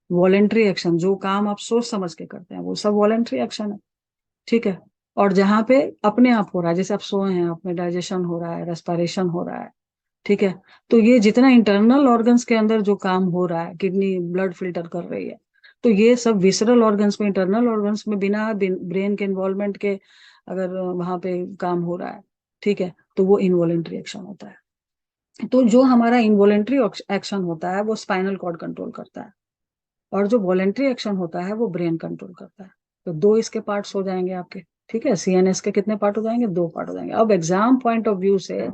वॉलेंट्री एक्शन, जो काम आप सोच समझ के करते हैं वो सब वॉलेंट्री एक्शन है। ठीक है, और जहां पे अपने आप हो रहा है, जैसे आप सोए हैं, आप में डाइजेशन हो रहा है, रेस्पिरेशन हो रहा है। ठीक है, तो ये जितना इंटरनल ऑर्गन्स के अंदर जो काम हो रहा है, किडनी ब्लड फिल्टर कर रही है, तो ये सब विसरल ऑर्गन्स में, इंटरनल ऑर्गन्स में बिना ब्रेन के इन्वॉल्वमेंट के अगर वहां पे काम हो रहा है, ठीक है, तो वो इनवॉलेंट्री एक्शन होता है। तो जो हमारा इनवॉलेंट्री एक्शन होता है वो स्पाइनल कॉर्ड कंट्रोल करता है, और जो वॉलेंट्री एक्शन होता है वो ब्रेन कंट्रोल करता है। तो दो इसके पार्ट्स हो जाएंगे आपके। ठीक है, सीएनएस के कितने पार्ट हो जाएंगे, दो पार्ट हो जाएंगे। अब एग्जाम पॉइंट ऑफ व्यू से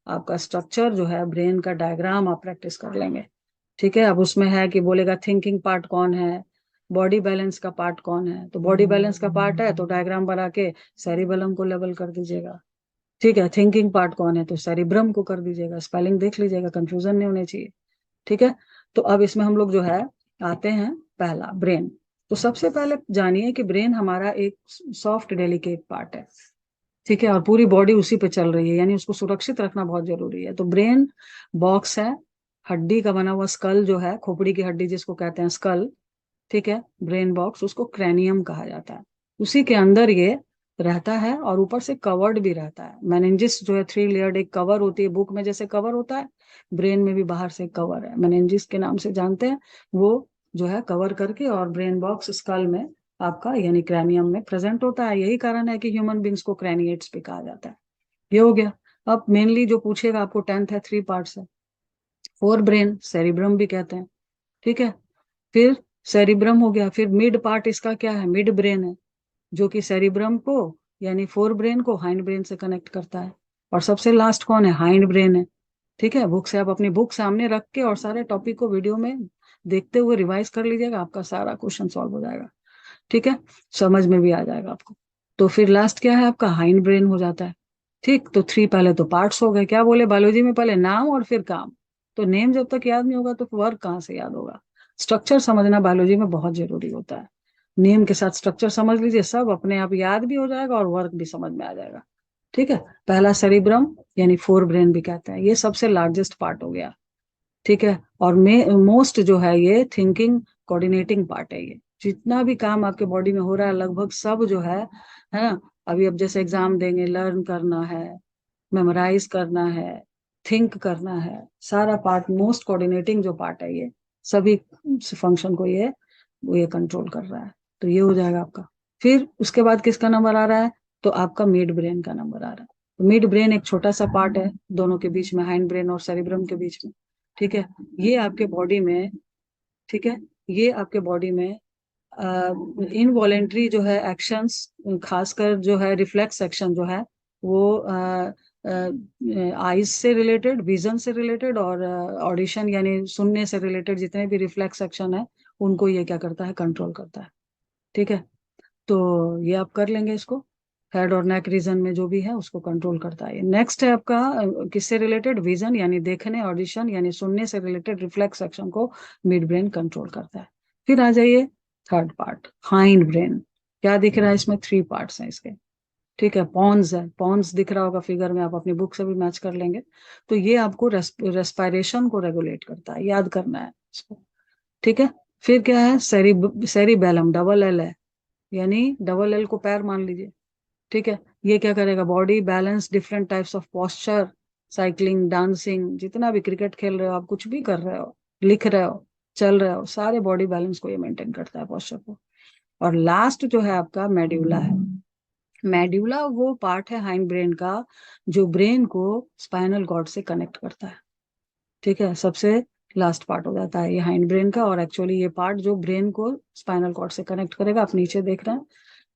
आपका स्ट्रक्चर जो है, ब्रेन का डायग्राम आप प्रैक्टिस कर लेंगे। ठीक है, अब उसमें है कि बोलेगा थिंकिंग पार्ट कौन है, बॉडी बैलेंस का पार्ट कौन है। तो बॉडी बैलेंस का पार्ट है तो डायग्राम बना के सेरिबेलम को लेवल कर दीजिएगा। ठीक है, थिंकिंग पार्ट कौन है, तो सेरिब्रम को कर दीजिएगा। स्पेलिंग देख लीजिएगा, कंफ्यूजन नहीं होनी चाहिए। ठीक है, तो अब इसमें हम लोग जो है आते हैं, पहला ब्रेन। तो सबसे पहले जानिए कि ब्रेन हमारा एक सॉफ्ट डेलिकेट पार्ट है। ठीक है, और पूरी बॉडी उसी पे चल रही है, यानी उसको सुरक्षित रखना बहुत जरूरी है। तो ब्रेन बॉक्स है, हड्डी का बना हुआ, स्कल जो है, खोपड़ी की हड्डी जिसको कहते हैं स्कल। ठीक है, ब्रेन बॉक्स, उसको क्रेनियम कहा जाता है। उसी के अंदर ये रहता है और ऊपर से कवर्ड भी रहता है। मेनिंजिस जो है 3 लेयर्ड एक कवर होती है, बुक में जैसे कवर होता है, ब्रेन में भी बाहर से कवर है, मेनिंजिस के नाम से जानते हैं। वो जो है कवर करके, और ब्रेन बॉक्स स्कल में आपका यानी क्रैनियम में प्रेजेंट होता है। यही कारण है कि ह्यूमन बींग्स को क्रैनिएट्स भी कहा जाता है। ये हो गया। अब मेनली जो पूछेगा आपको, 10th है, 3 पार्ट्स है। फोर ब्रेन, सेरिब्रम भी कहते हैं। ठीक है, फिर सेरिब्रम हो गया, फिर मिड पार्ट इसका क्या है, मिड ब्रेन है, जो कि सेरिब्रम को यानी फोर ब्रेन को हाइंड ब्रेन से कनेक्ट करता है। और सबसे लास्ट कौन है, हाइंड ब्रेन है। ठीक है, बुक से आप अपनी बुक सामने रख के और सारे टॉपिक को वीडियो में देखते हुए रिवाइज कर लीजिएगा, आपका सारा क्वेश्चन सॉल्व हो जाएगा। ठीक है, समझ में भी आ जाएगा आपको। तो फिर लास्ट क्या है आपका, हाइंड ब्रेन हो जाता है। ठीक, तो 3 पहले तो पार्ट्स हो गए। क्या बोले बायोलॉजी में, पहले नाम और फिर काम। तो नेम जब तक याद नहीं होगा तो वर्क कहाँ से याद होगा। स्ट्रक्चर समझना बायोलॉजी में बहुत जरूरी होता है। नेम के साथ स्ट्रक्चर समझ लीजिए, सब अपने आप याद भी हो जाएगा और वर्क भी समझ में आ जाएगा। ठीक है, पहला सेरिब्रम यानी फोर ब्रेन भी कहते हैं, ये सबसे लार्जेस्ट पार्ट हो गया। ठीक है, और मोस्ट जो है ये थिंकिंग कोऑर्डिनेटिंग पार्ट है। ये जितना भी काम आपके बॉडी में हो रहा है लगभग सब जो है ना। अभी अब जैसे एग्जाम देंगे, लर्न करना है, मेमोराइज करना है, थिंक करना है, सारा पार्ट, मोस्ट कोऑर्डिनेटिंग जो पार्ट है ये, सभी फंक्शन को ये वो ये कंट्रोल कर रहा है। तो ये हो जाएगा आपका। फिर उसके बाद किसका नंबर आ रहा है, तो आपका मिड ब्रेन का नंबर आ रहा है। तो मिड ब्रेन एक छोटा सा पार्ट है दोनों के बीच में, हाइंड ब्रेन और सेरिब्रम के बीच में। ठीक है, ये आपके बॉडी में, ठीक है, ये आपके बॉडी में इनवॉलेंट्री जो है एक्शंस, खासकर जो है रिफ्लेक्स एक्शन जो है, वो आईज से रिलेटेड, विजन से रिलेटेड और ऑडिशन यानी सुनने से रिलेटेड जितने भी रिफ्लेक्स एक्शन है, उनको ये क्या करता है, कंट्रोल करता है। ठीक है, तो ये आप कर लेंगे इसको। हेड और नेक रीजन में जो भी है उसको कंट्रोल करता है। नेक्स्ट है आपका किससे रिलेटेड, विजन यानी देखने, ऑडिशन यानी सुनने से रिलेटेड रिफ्लेक्स एक्शन को मिड ब्रेन कंट्रोल करता है। फिर आ जाइए थर्ड पार्ट, हाइंड ब्रेन। क्या दिख रहा है इसमें, 3 पार्ट्स हैं इसके। ठीक है, पॉन्स है, पॉन्स दिख रहा होगा फिगर में, आप अपनी बुक से भी मैच कर लेंगे। तो ये आपको रेस्पिरेशन को रेगुलेट करता है, याद करना है इसको। ठीक है, फिर क्या है, सेरिबेलम, डबल एल है, यानी डबल एल को पैर मान लीजिए। ठीक है, ये क्या करेगा, body balance, different types of posture, cycling, dancing, जितना भी क्रिकेट खेल रहे हो आप, कुछ भी कर रहे हो, लिख रहे हो, चल रहे हो, सारे बॉडी बैलेंस को ये मेंटेन करता है, पोस्चर को। और लास्ट जो है आपका मेड्यूला है। मेड्यूला वो पार्ट है हाइंड ब्रेन का जो ब्रेन को स्पाइनल कॉर्ड से कनेक्ट करता है। ठीक है, सबसे लास्ट पार्ट हो जाता है ये हाइंड ब्रेन का, और एक्चुअली ये पार्ट जो ब्रेन को स्पाइनल कॉर्ड से कनेक्ट करेगा, आप नीचे देख रहे हैं।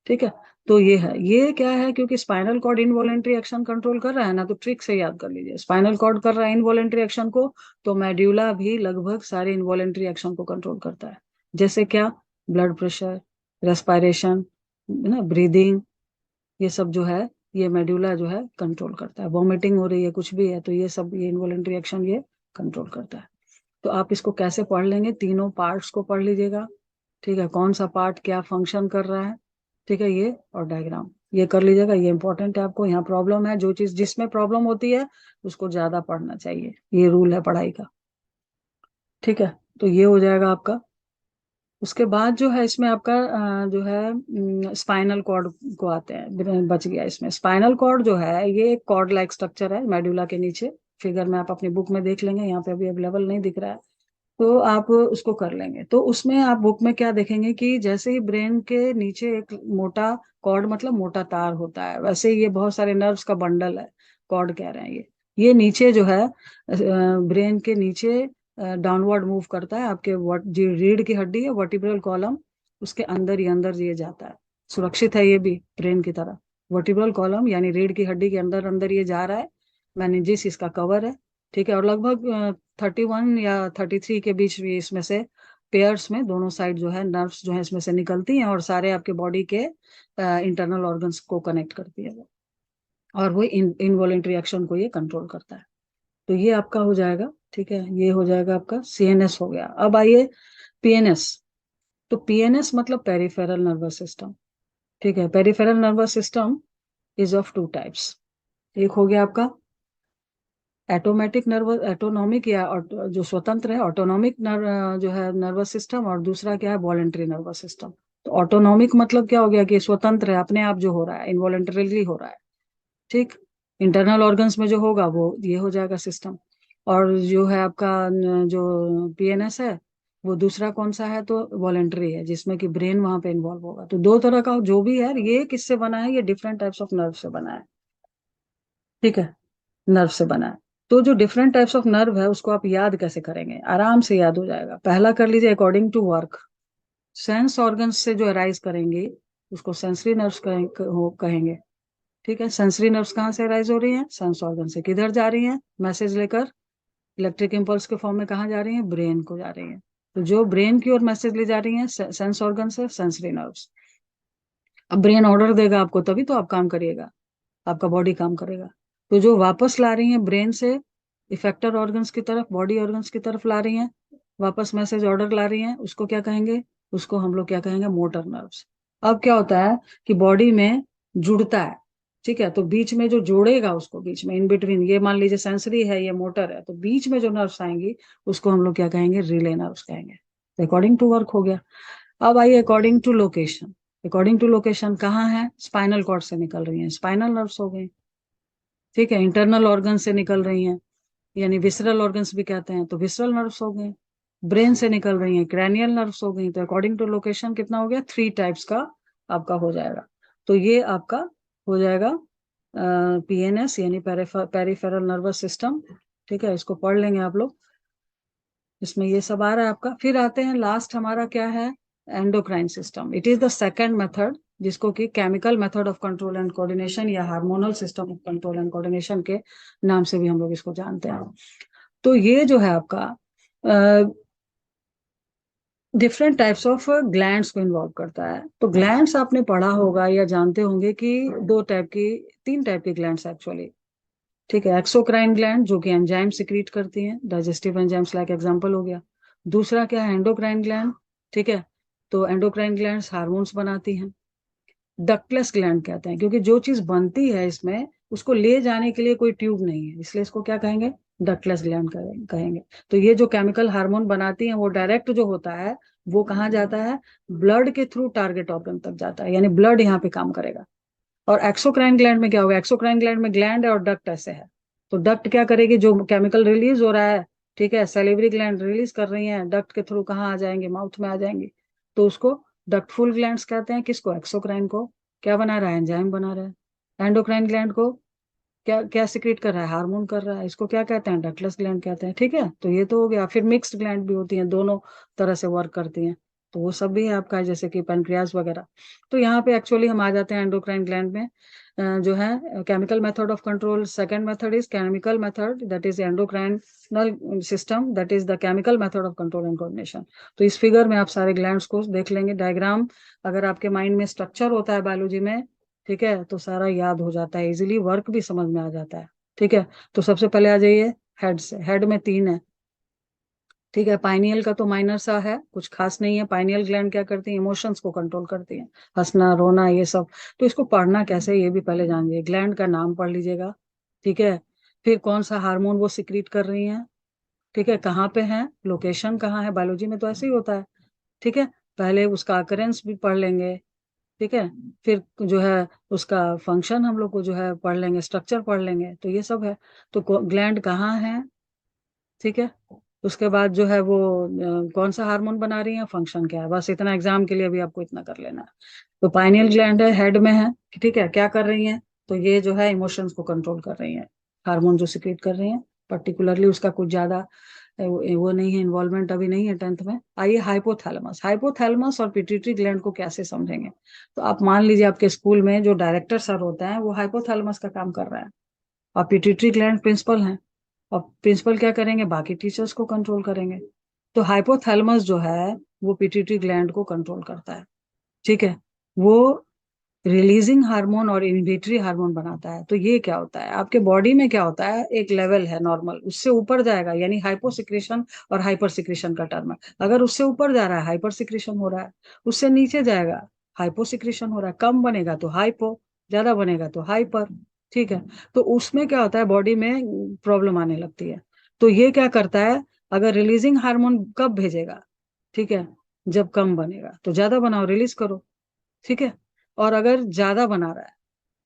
ठीक है, तो ये है, ये क्या है, क्योंकि spinal cord involuntary action control कर रहा है ना, तो ट्रिक से याद कर लीजिए, स्पाइनल कॉर्ड कर रहा है इनवॉलेंट्री एक्शन को, तो मेड्यूला भी लगभग सारे इनवॉलेंट्री एक्शन को कंट्रोल करता है। जैसे क्या, ब्लड प्रेशर, रेस्पिरेशन, ना, ब्रीदिंग, ये सब जो है, ये मेड्यूला जो है कंट्रोल करता है। वॉमिटिंग हो रही है, कुछ भी है, तो ये सब, ये इनवॉलेंट्री एक्शन ये कंट्रोल करता है। तो आप इसको कैसे पढ़ लेंगे, तीनों पार्ट्स को पढ़ लीजिएगा। ठीक है, कौन सा पार्ट क्या फंक्शन कर रहा है, ठीक है, ये और डायग्राम ये कर लीजिएगा, ये इंपॉर्टेंट है आपको। यहाँ प्रॉब्लम है, जो चीज जिसमें प्रॉब्लम होती है उसको ज्यादा पढ़ना चाहिए, ये रूल है पढ़ाई का। ठीक है, तो ये हो जाएगा आपका। उसके बाद जो है इसमें आपका जो है स्पाइनल कॉर्ड को आते हैं, बच गया इसमें। स्पाइनल कॉर्ड जो है ये एक कॉर्ड लाइक स्ट्रक्चर है मेडुला के नीचे, फिगर में आप अपनी बुक में देख लेंगे, यहाँ पे अभी अवेलेबल नहीं दिख रहा है, तो आप उसको कर लेंगे। तो उसमें आप बुक में क्या देखेंगे कि जैसे ही ब्रेन के नीचे एक मोटा कॉर्ड, मतलब मोटा तार होता है, वैसे ही ये बहुत सारे नर्व्स का बंडल है, कॉर्ड कह रहे हैं ये नीचे जो है ब्रेन के नीचे डाउनवर्ड मूव करता है। आपके जो रीढ़ की हड्डी है, वर्टिब्रल कॉलम, उसके अंदर ही अंदर ये जाता है, सुरक्षित है ये भी ब्रेन की तरह। वर्टिब्रल कॉलम यानी रीढ़ की हड्डी के अंदर अंदर ये जा रहा है, मेनिंजिस इसका कवर है। ठीक है, और लगभग 31 या 33 के बीच भी इसमें से पेयर्स में दोनों साइड जो है नर्व्स जो है इसमें से निकलती हैं, और सारे आपके बॉडी के इंटरनल ऑर्गन्स को कनेक्ट करती है वो, और वो इनवॉलेंट्री एक्शन को ये कंट्रोल करता है। तो ये आपका हो जाएगा। ठीक है, ये हो जाएगा आपका सीएनएस हो गया। अब आइए पीएनएस। तो पीएनएस मतलब पेरिफेरल नर्वस सिस्टम। ठीक है, peripheral nervous system is of 2 types. एक हो गया आपका एटोमेटिक नर्वस, एटोनॉमिक या जो स्वतंत्र है, ऑटोनॉमिक जो है नर्वस सिस्टम, और दूसरा क्या है, वॉलेंट्री नर्वस सिस्टम। तो ऑटोनॉमिक मतलब क्या हो गया कि स्वतंत्र है, अपने आप जो हो रहा है, इनवॉलेंटरीली हो रहा है। ठीक, इंटरनल ऑर्गन्स में जो होगा वो ये हो जाएगा सिस्टम। और जो है आपका जो पीएनएस है, वो दूसरा कौन सा है, तो वॉलेंट्री है, जिसमें कि ब्रेन वहां पे इन्वॉल्व होगा। तो 2 तरह का जो भी है, ये किससे बना है, ये डिफरेंट टाइप्स ऑफ नर्व से बना है। ठीक है, नर्व से बना है। तो जो डिफरेंट टाइप्स ऑफ नर्व है उसको आप याद कैसे करेंगे, आराम से याद हो जाएगा। पहला कर लीजिए according to work, sense organs से जो अराइज करेंगे उसको सेंसरी नर्व्स कहेंगे। ठीक है, सेंसरी नर्व्स कहाँ से अराइज हो रही हैं, सेंस ऑर्गन से। किधर जा रही हैं मैसेज लेकर, इलेक्ट्रिक इंपल्स के फॉर्म में कहाँ जा रही हैं, ब्रेन को जा रही हैं। तो जो ब्रेन की ओर मैसेज ले जा रही हैं सेंस ऑर्गन से, सेंसरी नर्व्स। अब ब्रेन ऑर्डर देगा आपको, तभी तो आप काम करिएगा, आपका बॉडी काम करेगा। तो जो वापस ला रही हैं ब्रेन से इफेक्टर ऑर्गन्स की तरफ, बॉडी ऑर्गन्स की तरफ ला रही हैं, वापस मैसेज ऑर्डर ला रही हैं, उसको क्या कहेंगे, उसको हम लोग क्या कहेंगे, मोटर नर्व्स। अब क्या होता है कि बॉडी में जुड़ता है। ठीक है, तो बीच में जो जोड़ेगा उसको, बीच में इन बिटवीन, ये मान लीजिए सेंसरी है, ये मोटर है, तो बीच में जो नर्व्स आएंगी उसको हम लोग क्या कहेंगे, रिले नर्व्स कहेंगे। अकॉर्डिंग टू वर्क हो गया। अब आइए according to location. According to location कहाँ है, स्पाइनल कॉर्ड से निकल रही है, स्पाइनल नर्व्स हो गई। ठीक है, इंटरनल ऑर्गन से निकल रही हैं, यानी विसरल ऑर्गन्स भी कहते हैं, तो विसरल नर्व्स हो गए। ब्रेन से निकल रही हैं, क्रैनियल नर्व्स हो गई, तो अकॉर्डिंग टू लोकेशन कितना हो गया, 3 टाइप्स का आपका हो जाएगा। तो ये आपका हो जाएगा पीएनएस यानी पेरिफेरल नर्वस सिस्टम। ठीक है, इसको पढ़ लेंगे आप लोग, इसमें ये सब आ रहा है आपका। फिर आते हैं लास्ट हमारा क्या है, endocrine system. It is the second method जिसको कि chemical method of control and coordination या hormonal system of control and coordination के नाम से भी हम लोग इसको जानते हैं। तो ये जो है आपका डिफरेंट टाइप्स ऑफ ग्लैंड्स को इन्वॉल्व करता है। तो ग्लैंड्स आपने पढ़ा होगा या जानते होंगे कि तीन टाइप की ग्लैंड्स एक्चुअली। ठीक है, एक्सोक्राइन ग्लैंड जो कि एंजाइम सिक्रीट करती हैं, डाइजेस्टिव एंजाइम्स लाइक एग्जांपल हो गया। दूसरा क्या है, एंडोक्राइन ग्लैंड। ठीक है, तो एंडोक्राइन ग्लैंड्स हार्मोन्स बनाती हैं। डक्टलेस ग्लैंड कहते हैं क्योंकि जो चीज बनती है इसमें उसको ले जाने के लिए कोई ट्यूब नहीं है, इसलिए इसको क्या कहेंगे, डक्टलेस ग्लैंड कहेंगे। तो ये जो केमिकल हार्मोन बनाती हैं वो डायरेक्ट जो होता है वो कहाँ जाता है, ब्लड के थ्रू टारगेट ऑर्गन तक जाता है, यानी ब्लड यहाँ पे काम करेगा। और एक्सोक्राइन ग्लैंड में क्या होगा, एक्सोक्राइन ग्लैंड में ग्लैंड है और डक्ट ऐसे है। तो डक्ट क्या करेगी, जो केमिकल रिलीज हो रहा है, ठीक है, सैलिवरी ग्लैंड रिलीज कर रही है, डक्ट के थ्रू कहाँ आ जाएंगे, माउथ में आ जाएंगे। तो उसको डक्टफुल ग्लैंड्स कहते हैं। किसको, एक्सोक्राइन को। क्या बना रहा है, एंजाइम बना रहा है। एंडोक्राइन ग्लैंड को क्या क्या सिक्रीट कर रहा है, हार्मोन कर रहा है, इसको क्या कहते हैं, डक्टलेस ग्लैंड कहते हैं। ठीक है, तो ये तो हो गया। फिर मिक्स्ड ग्लैंड भी होती हैं, दोनों तरह से वर्क करती हैं, तो वो सब भी है आपका, जैसे कि पेनक्रियास वगैरह। तो यहाँ पे एक्चुअली हम आ जाते हैं एंडोक्राइन ग्लैंड में। जो है chemical method of control, second method is chemical method, that is endocrinal system, that is the chemical method of control and coordination. तो इस फिगर में आप सारे ग्लैंड्स को देख लेंगे, डायग्राम अगर आपके माइंड में स्ट्रक्चर होता है बायोलॉजी में, ठीक है, तो सारा याद हो जाता है, इजीली वर्क भी समझ में आ जाता है। ठीक है, तो सबसे पहले आ जाइए हेड से। हेड में 3 है। ठीक है, पाइनियल का तो माइनर सा है, कुछ खास नहीं है। पाइनियल ग्लैंड क्या करती है, इमोशंस को कंट्रोल करती है, हंसना रोना ये सब। तो इसको पढ़ना कैसे ये भी पहले जान लीजिए, ग्लैंड का नाम पढ़ लीजिएगा। ठीक है, फिर कौन सा हार्मोन वो सिक्रीट कर रही हैं, ठीक है, कहाँ पे है, लोकेशन कहाँ है, बायोलॉजी में तो ऐसे ही होता है। ठीक है, पहले उसका अकरेंस भी पढ़ लेंगे। ठीक है, फिर जो है उसका फंक्शन हम लोग को जो है पढ़ लेंगे, स्ट्रक्चर पढ़ लेंगे, तो ये सब है। तो ग्लैंड कहाँ है, ठीक है, उसके बाद जो है वो कौन सा हार्मोन बना रही है, फंक्शन क्या है, बस इतना एग्जाम के लिए भी आपको इतना कर लेना है। तो पाइनियल ग्लैंड है, हेड में है। ठीक है, क्या कर रही है, तो ये जो है इमोशंस को कंट्रोल कर रही है, हार्मोन जो सिक्रेट कर रही है। पर्टिकुलरली उसका कुछ ज्यादा वो नहीं है, इन्वॉल्वमेंट अभी नहीं है 10th में। आइए हाइपोथैलेमस। हाइपोथैलेमस और पिट्यूटरी ग्लैंड को कैसे समझेंगे, तो आप मान लीजिए आपके स्कूल में जो डायरेक्टर सर होता है वो हाइपोथैलेमस का काम कर रहा है, और पिट्यूटरी ग्लैंड प्रिंसिपल है, और प्रिंसिपल क्या करेंगे, बाकी टीचर्स को कंट्रोल करेंगे। तो हाइपोथैलेमस जो है वो पिट्यूटरी ग्लैंड को कंट्रोल करता है। ठीक है, वो रिलीजिंग हार्मोन और इनहिबिटरी हार्मोन बनाता है। तो ये क्या होता है, आपके बॉडी में क्या होता है, एक लेवल है नॉर्मल, उससे ऊपर जाएगा यानी हाइपोसिक्रेशन और हाइपर सिक्रेशन का टर्म है। अगर उससे ऊपर जा रहा है हाइपर सिक्रेशन हो रहा है, उससे नीचे जाएगा हाइपोसिक्रेशन हो रहा है। कम बनेगा तो हाइपो, ज्यादा बनेगा तो हाइपर। ठीक है, तो उसमें क्या होता है, बॉडी में प्रॉब्लम आने लगती है। तो ये क्या करता है, अगर रिलीजिंग हार्मोन कब भेजेगा, ठीक है, जब कम बनेगा तो ज्यादा बनाओ, रिलीज करो। ठीक है, और अगर ज्यादा बना रहा है,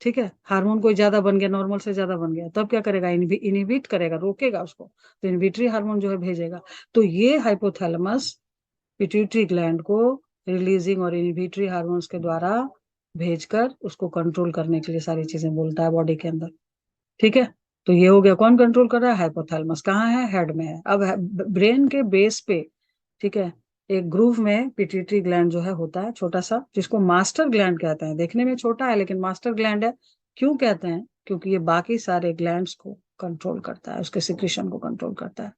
ठीक है, हार्मोन कोई ज्यादा बन गया, नॉर्मल से ज्यादा बन गया, तब क्या करेगा, इनहिबिट करेगा, रोकेगा उसको, तो इनहिबिटरी हार्मोन जो है भेजेगा। तो ये हाइपोथैलेमस पिट्यूटरी ग्लैंड को रिलीजिंग और इनहिबिटरी हार्मोन्स के द्वारा भेजकर उसको कंट्रोल करने के लिए सारी चीजें बोलता है बॉडी के अंदर। ठीक है, तो ये हो गया, कौन कंट्रोल कर रहा है, हाइपोथैलेमस। कहाँ है, हेड में है। अब ब्रेन के बेस पे, ठीक है, एक ग्रूव में पिट्यूटरी ग्लैंड जो है होता है छोटा सा, जिसको मास्टर ग्लैंड कहते हैं। देखने में छोटा है लेकिन मास्टर ग्लैंड है। क्यों कहते हैं, क्योंकि ये बाकी सारे ग्लैंड्स को कंट्रोल करता है, उसके सिक्रेशन को कंट्रोल करता है।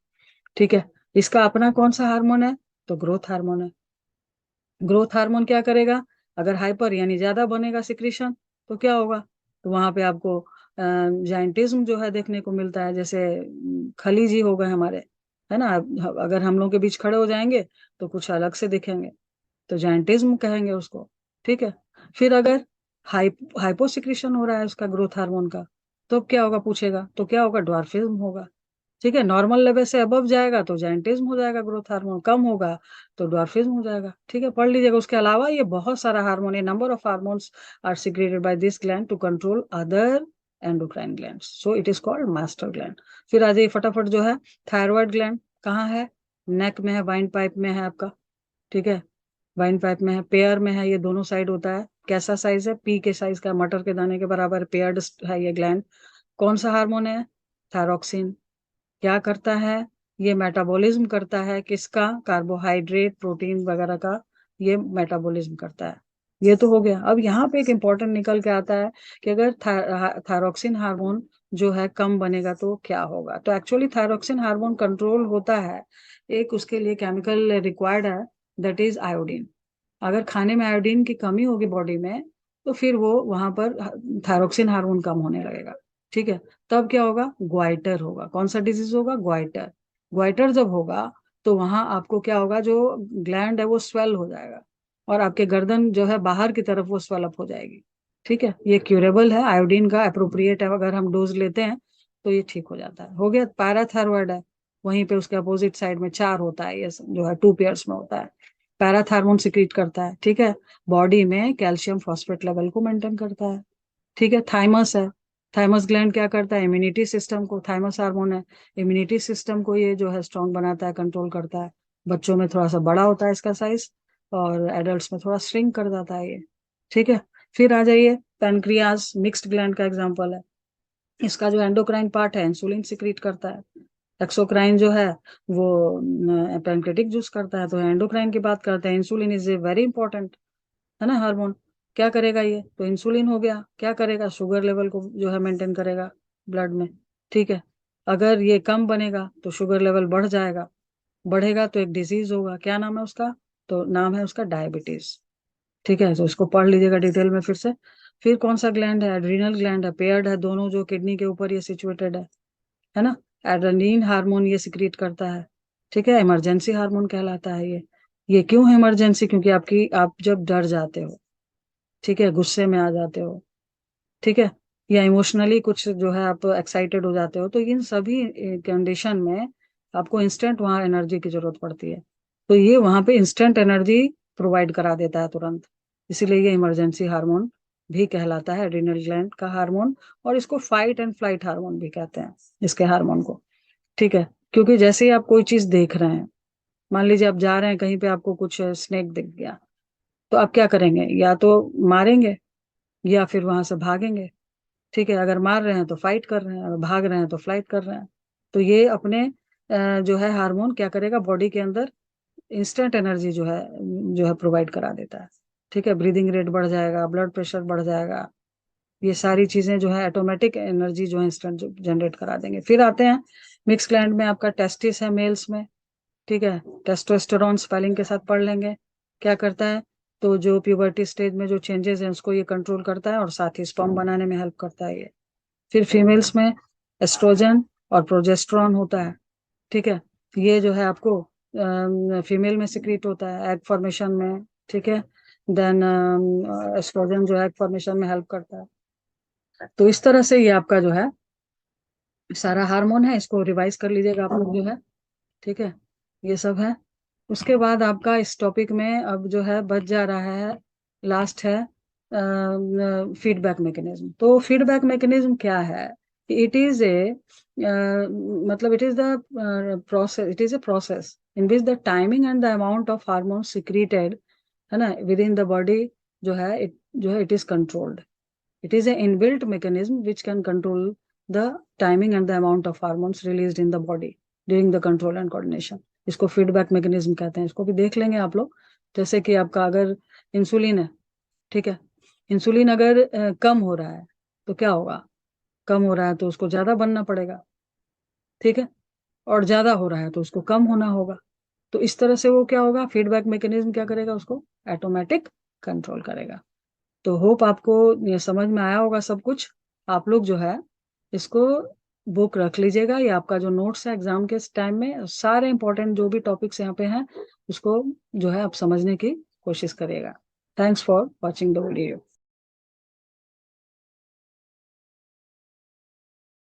ठीक है, इसका अपना कौन सा हार्मोन है, तो ग्रोथ हार्मोन है। ग्रोथ हार्मोन क्या करेगा, अगर हाइपर यानी ज्यादा बनेगा सिक्रीशन, तो क्या होगा, तो वहां पे आपको जाइंटिज्म जो है देखने को मिलता है। जैसे खली जी हो गए हमारे, है ना, अगर हम लोग के बीच खड़े हो जाएंगे तो कुछ अलग से दिखेंगे, तो जाइंटिज्म कहेंगे उसको। ठीक है, फिर अगर हाइपोसिक्रेशन हो रहा है उसका ग्रोथ हार्मोन का, तो अब क्या होगा पूछेगा, तो क्या होगा, ड्वार्फिज्म होगा। ठीक है, नॉर्मल लेवल से अबव जाएगा तो जाइंटिज्म हो जाएगा, ग्रोथ हार्मोन कम होगा तो ड्वार्फिज्म हो जाएगा। ठीक है, पढ़ लीजिएगा। उसके अलावा ये बहुत सारा हार्मोन है, number of hormones are secreted by this gland to control other endocrine gland, so it is called master gland. फिर आ जाइए फटाफट जो है थायराइड ग्लैंड कहाँ है, नेक में है, वाइन पाइप में है आपका, ठीक है, वाइन पाइप में है, पेयर में है, ये दोनों साइड होता है। कैसा साइज है? पी के साइज का, मटर के दाने के बराबर पेयर्ड है ये ग्लैंड। कौन सा हार्मोन है? थायरॉक्सिन। क्या करता है? ये मेटाबॉलिज्म करता है, किसका? कार्बोहाइड्रेट, प्रोटीन वगैरह का ये मेटाबॉलिज्म करता है। ये तो हो गया। अब यहाँ पे एक इम्पोर्टेंट निकल के आता है कि अगर थायरॉक्सिन हार्मोन जो है कम बनेगा तो क्या होगा। तो एक्चुअली थायरॉक्सिन हार्मोन कंट्रोल होता है, एक उसके लिए केमिकल रिक्वायर्ड है, दैट इज आयोडीन। अगर खाने में आयोडीन की कमी होगी बॉडी में, तो फिर वो वहां पर थायरोक्सिन हार्मोन कम होने लगेगा। ठीक है, तब क्या होगा? ग्वाइटर होगा। कौन सा डिजीज होगा? ग्वाइटर। ग्वाइटर जब होगा तो वहां आपको क्या होगा? जो ग्लैंड है वो स्वेल हो जाएगा, और आपके गर्दन जो है बाहर की तरफ वो स्वेल अप हो जाएगी। ठीक है, ये क्यूरेबल है, आयोडीन का अप्रोप्रिएट है, अगर हम डोज लेते हैं तो ये ठीक हो जाता है। हो गया। पैराथायरॉयड है, वहीं पे उसके अपोजिट साइड में चार होता है, ये जो है टू पेयर्स में होता है। पैराथार्मोन सिक्रीट करता है, ठीक है, बॉडी में कैल्शियम फॉस्फेट लेवल को मेंटेन करता है। ठीक है, थाइमस है, थाइमस ग्लैंड क्या करता है? इम्यूनिटी सिस्टम को, थाइमस हार्मोन है, इम्यूनिटी सिस्टम को ये जो है स्ट्रांग बनाता है, कंट्रोल करता है। बच्चों में थोड़ा सा बड़ा होता है इसका साइज, और एडल्ट्स में थोड़ा श्रिंक कर जाता है ये। ठीक है, फिर आ जाइए, पैनक्रियाज मिक्स्ड ग्लैंड का एग्जाम्पल है। इसका जो एंडोक्राइन पार्ट है इंसुलिन सिक्रीट करता है। एक्सोक्राइन जो है वो पैनक्रेटिक जूस करता है। तो एंडोक्राइन की बात करते हैं, insulin is a very important, है ना, हार्मोन। क्या करेगा ये? तो इंसुलिन हो गया, क्या करेगा? शुगर लेवल को जो है मेंटेन करेगा ब्लड में। ठीक है, अगर ये कम बनेगा तो शुगर लेवल बढ़ जाएगा, बढ़ेगा तो एक डिजीज होगा, क्या नाम है उसका? तो नाम है उसका डायबिटीज। ठीक है, तो इसको पढ़ लीजिएगा डिटेल में फिर से। फिर कौन सा ग्लैंड है? एड्रीनल ग्लैंड है, पेयर्ड है, दोनों जो किडनी के ऊपर ये सिचुएटेड है ना। एड्रेनलिन हार्मोन ये सिक्रीट करता है। ठीक है, इमरजेंसी हार्मोन कहलाता है ये क्यों है इमरजेंसी? क्योंकि आप जब डर जाते हो, ठीक है, गुस्से में आ जाते हो, ठीक है, या इमोशनली कुछ जो है आप एक्साइटेड हो जाते हो, तो इन सभी कंडीशन में आपको इंस्टेंट वहाँ एनर्जी की जरूरत पड़ती है। तो ये वहाँ पे इंस्टेंट एनर्जी प्रोवाइड करा देता है तुरंत, इसीलिए ये इमरजेंसी हार्मोन भी कहलाता है, एड्रिनल ग्लैंड का हार्मोन। और इसको फाइट एंड फ्लाइट हार्मोन भी कहते हैं, इसके हार्मोन को। ठीक है, क्योंकि जैसे ही आप कोई चीज देख रहे हैं, मान लीजिए आप जा रहे हैं कहीं पे, आपको कुछ स्नेक दिख गया, तो आप क्या करेंगे? या तो मारेंगे या फिर वहां से भागेंगे। ठीक है, अगर मार रहे हैं तो फाइट कर रहे हैं, अगर भाग रहे हैं तो फ्लाइट कर रहे हैं। तो ये अपने जो है हार्मोन क्या करेगा? बॉडी के अंदर इंस्टेंट एनर्जी जो है प्रोवाइड करा देता है। ठीक है, ब्रीदिंग रेट बढ़ जाएगा, ब्लड प्रेशर बढ़ जाएगा, ये सारी चीजें जो है ऑटोमेटिक एनर्जी जो है इंस्टेंट जनरेट करा देंगे। फिर आते हैं मिक्स ग्लैंड में, आपका टेस्टिस है मेल्स में। ठीक है, टेस्टोस्टेरोन स्पेलिंग के साथ पढ़ लेंगे। क्या करता है? तो जो प्यूबर्टी स्टेज में जो चेंजेस हैं उसको ये कंट्रोल करता है, और साथ ही स्पर्म बनाने में हेल्प करता है ये। फिर फीमेल्स में एस्ट्रोजन और प्रोजेस्टेरॉन होता है। ठीक है, ये जो है आपको फीमेल में सिक्रीट होता है एग फॉर्मेशन में। ठीक है, देन एस्ट्रोजन जो है एग फॉर्मेशन में हेल्प करता है। तो इस तरह से ये आपका जो है सारा हार्मोन है, इसको रिवाइज कर लीजिएगा आप लोग जो है। ठीक है, ये सब है। उसके बाद आपका इस टॉपिक में अब जो है बच जा रहा है, लास्ट है फीडबैक मैकेनिज्म। तो फीडबैक मैकेनिज्म क्या है? इट इज ए मतलब it is the process, it is a process in which the timing and the amount of hormone secreted, है ना, विद इन द बॉडी जो है it is controlled. It is an inbuilt mechanism which can control the timing and the amount of hormones released in the body during the control and coordination. इसको feedback mechanism कहते हैं। इसको भी देख लेंगे आप लोग। जैसे कि आपका अगर इंसुलिन है, ठीक है, इंसुलिन अगर कम हो रहा है तो क्या होगा? कम हो रहा है तो उसको ज्यादा बनना पड़ेगा, ठीक है, और ज्यादा हो रहा है तो उसको कम होना होगा। तो इस तरह से वो क्या होगा? फीडबैक मैकेनिज्म क्या करेगा? उसको ऑटोमेटिक कंट्रोल करेगा। तो होप आपको ये समझ में आया होगा सब कुछ। आप लोग जो है इसको बुक रख लीजिएगा, ये आपका जो नोट्स है एग्जाम के टाइम में, सारे इंपॉर्टेंट जो भी टॉपिक्स यहाँ पे हैं उसको जो है आप समझने की कोशिश करिएगा। Thanks for watching the video.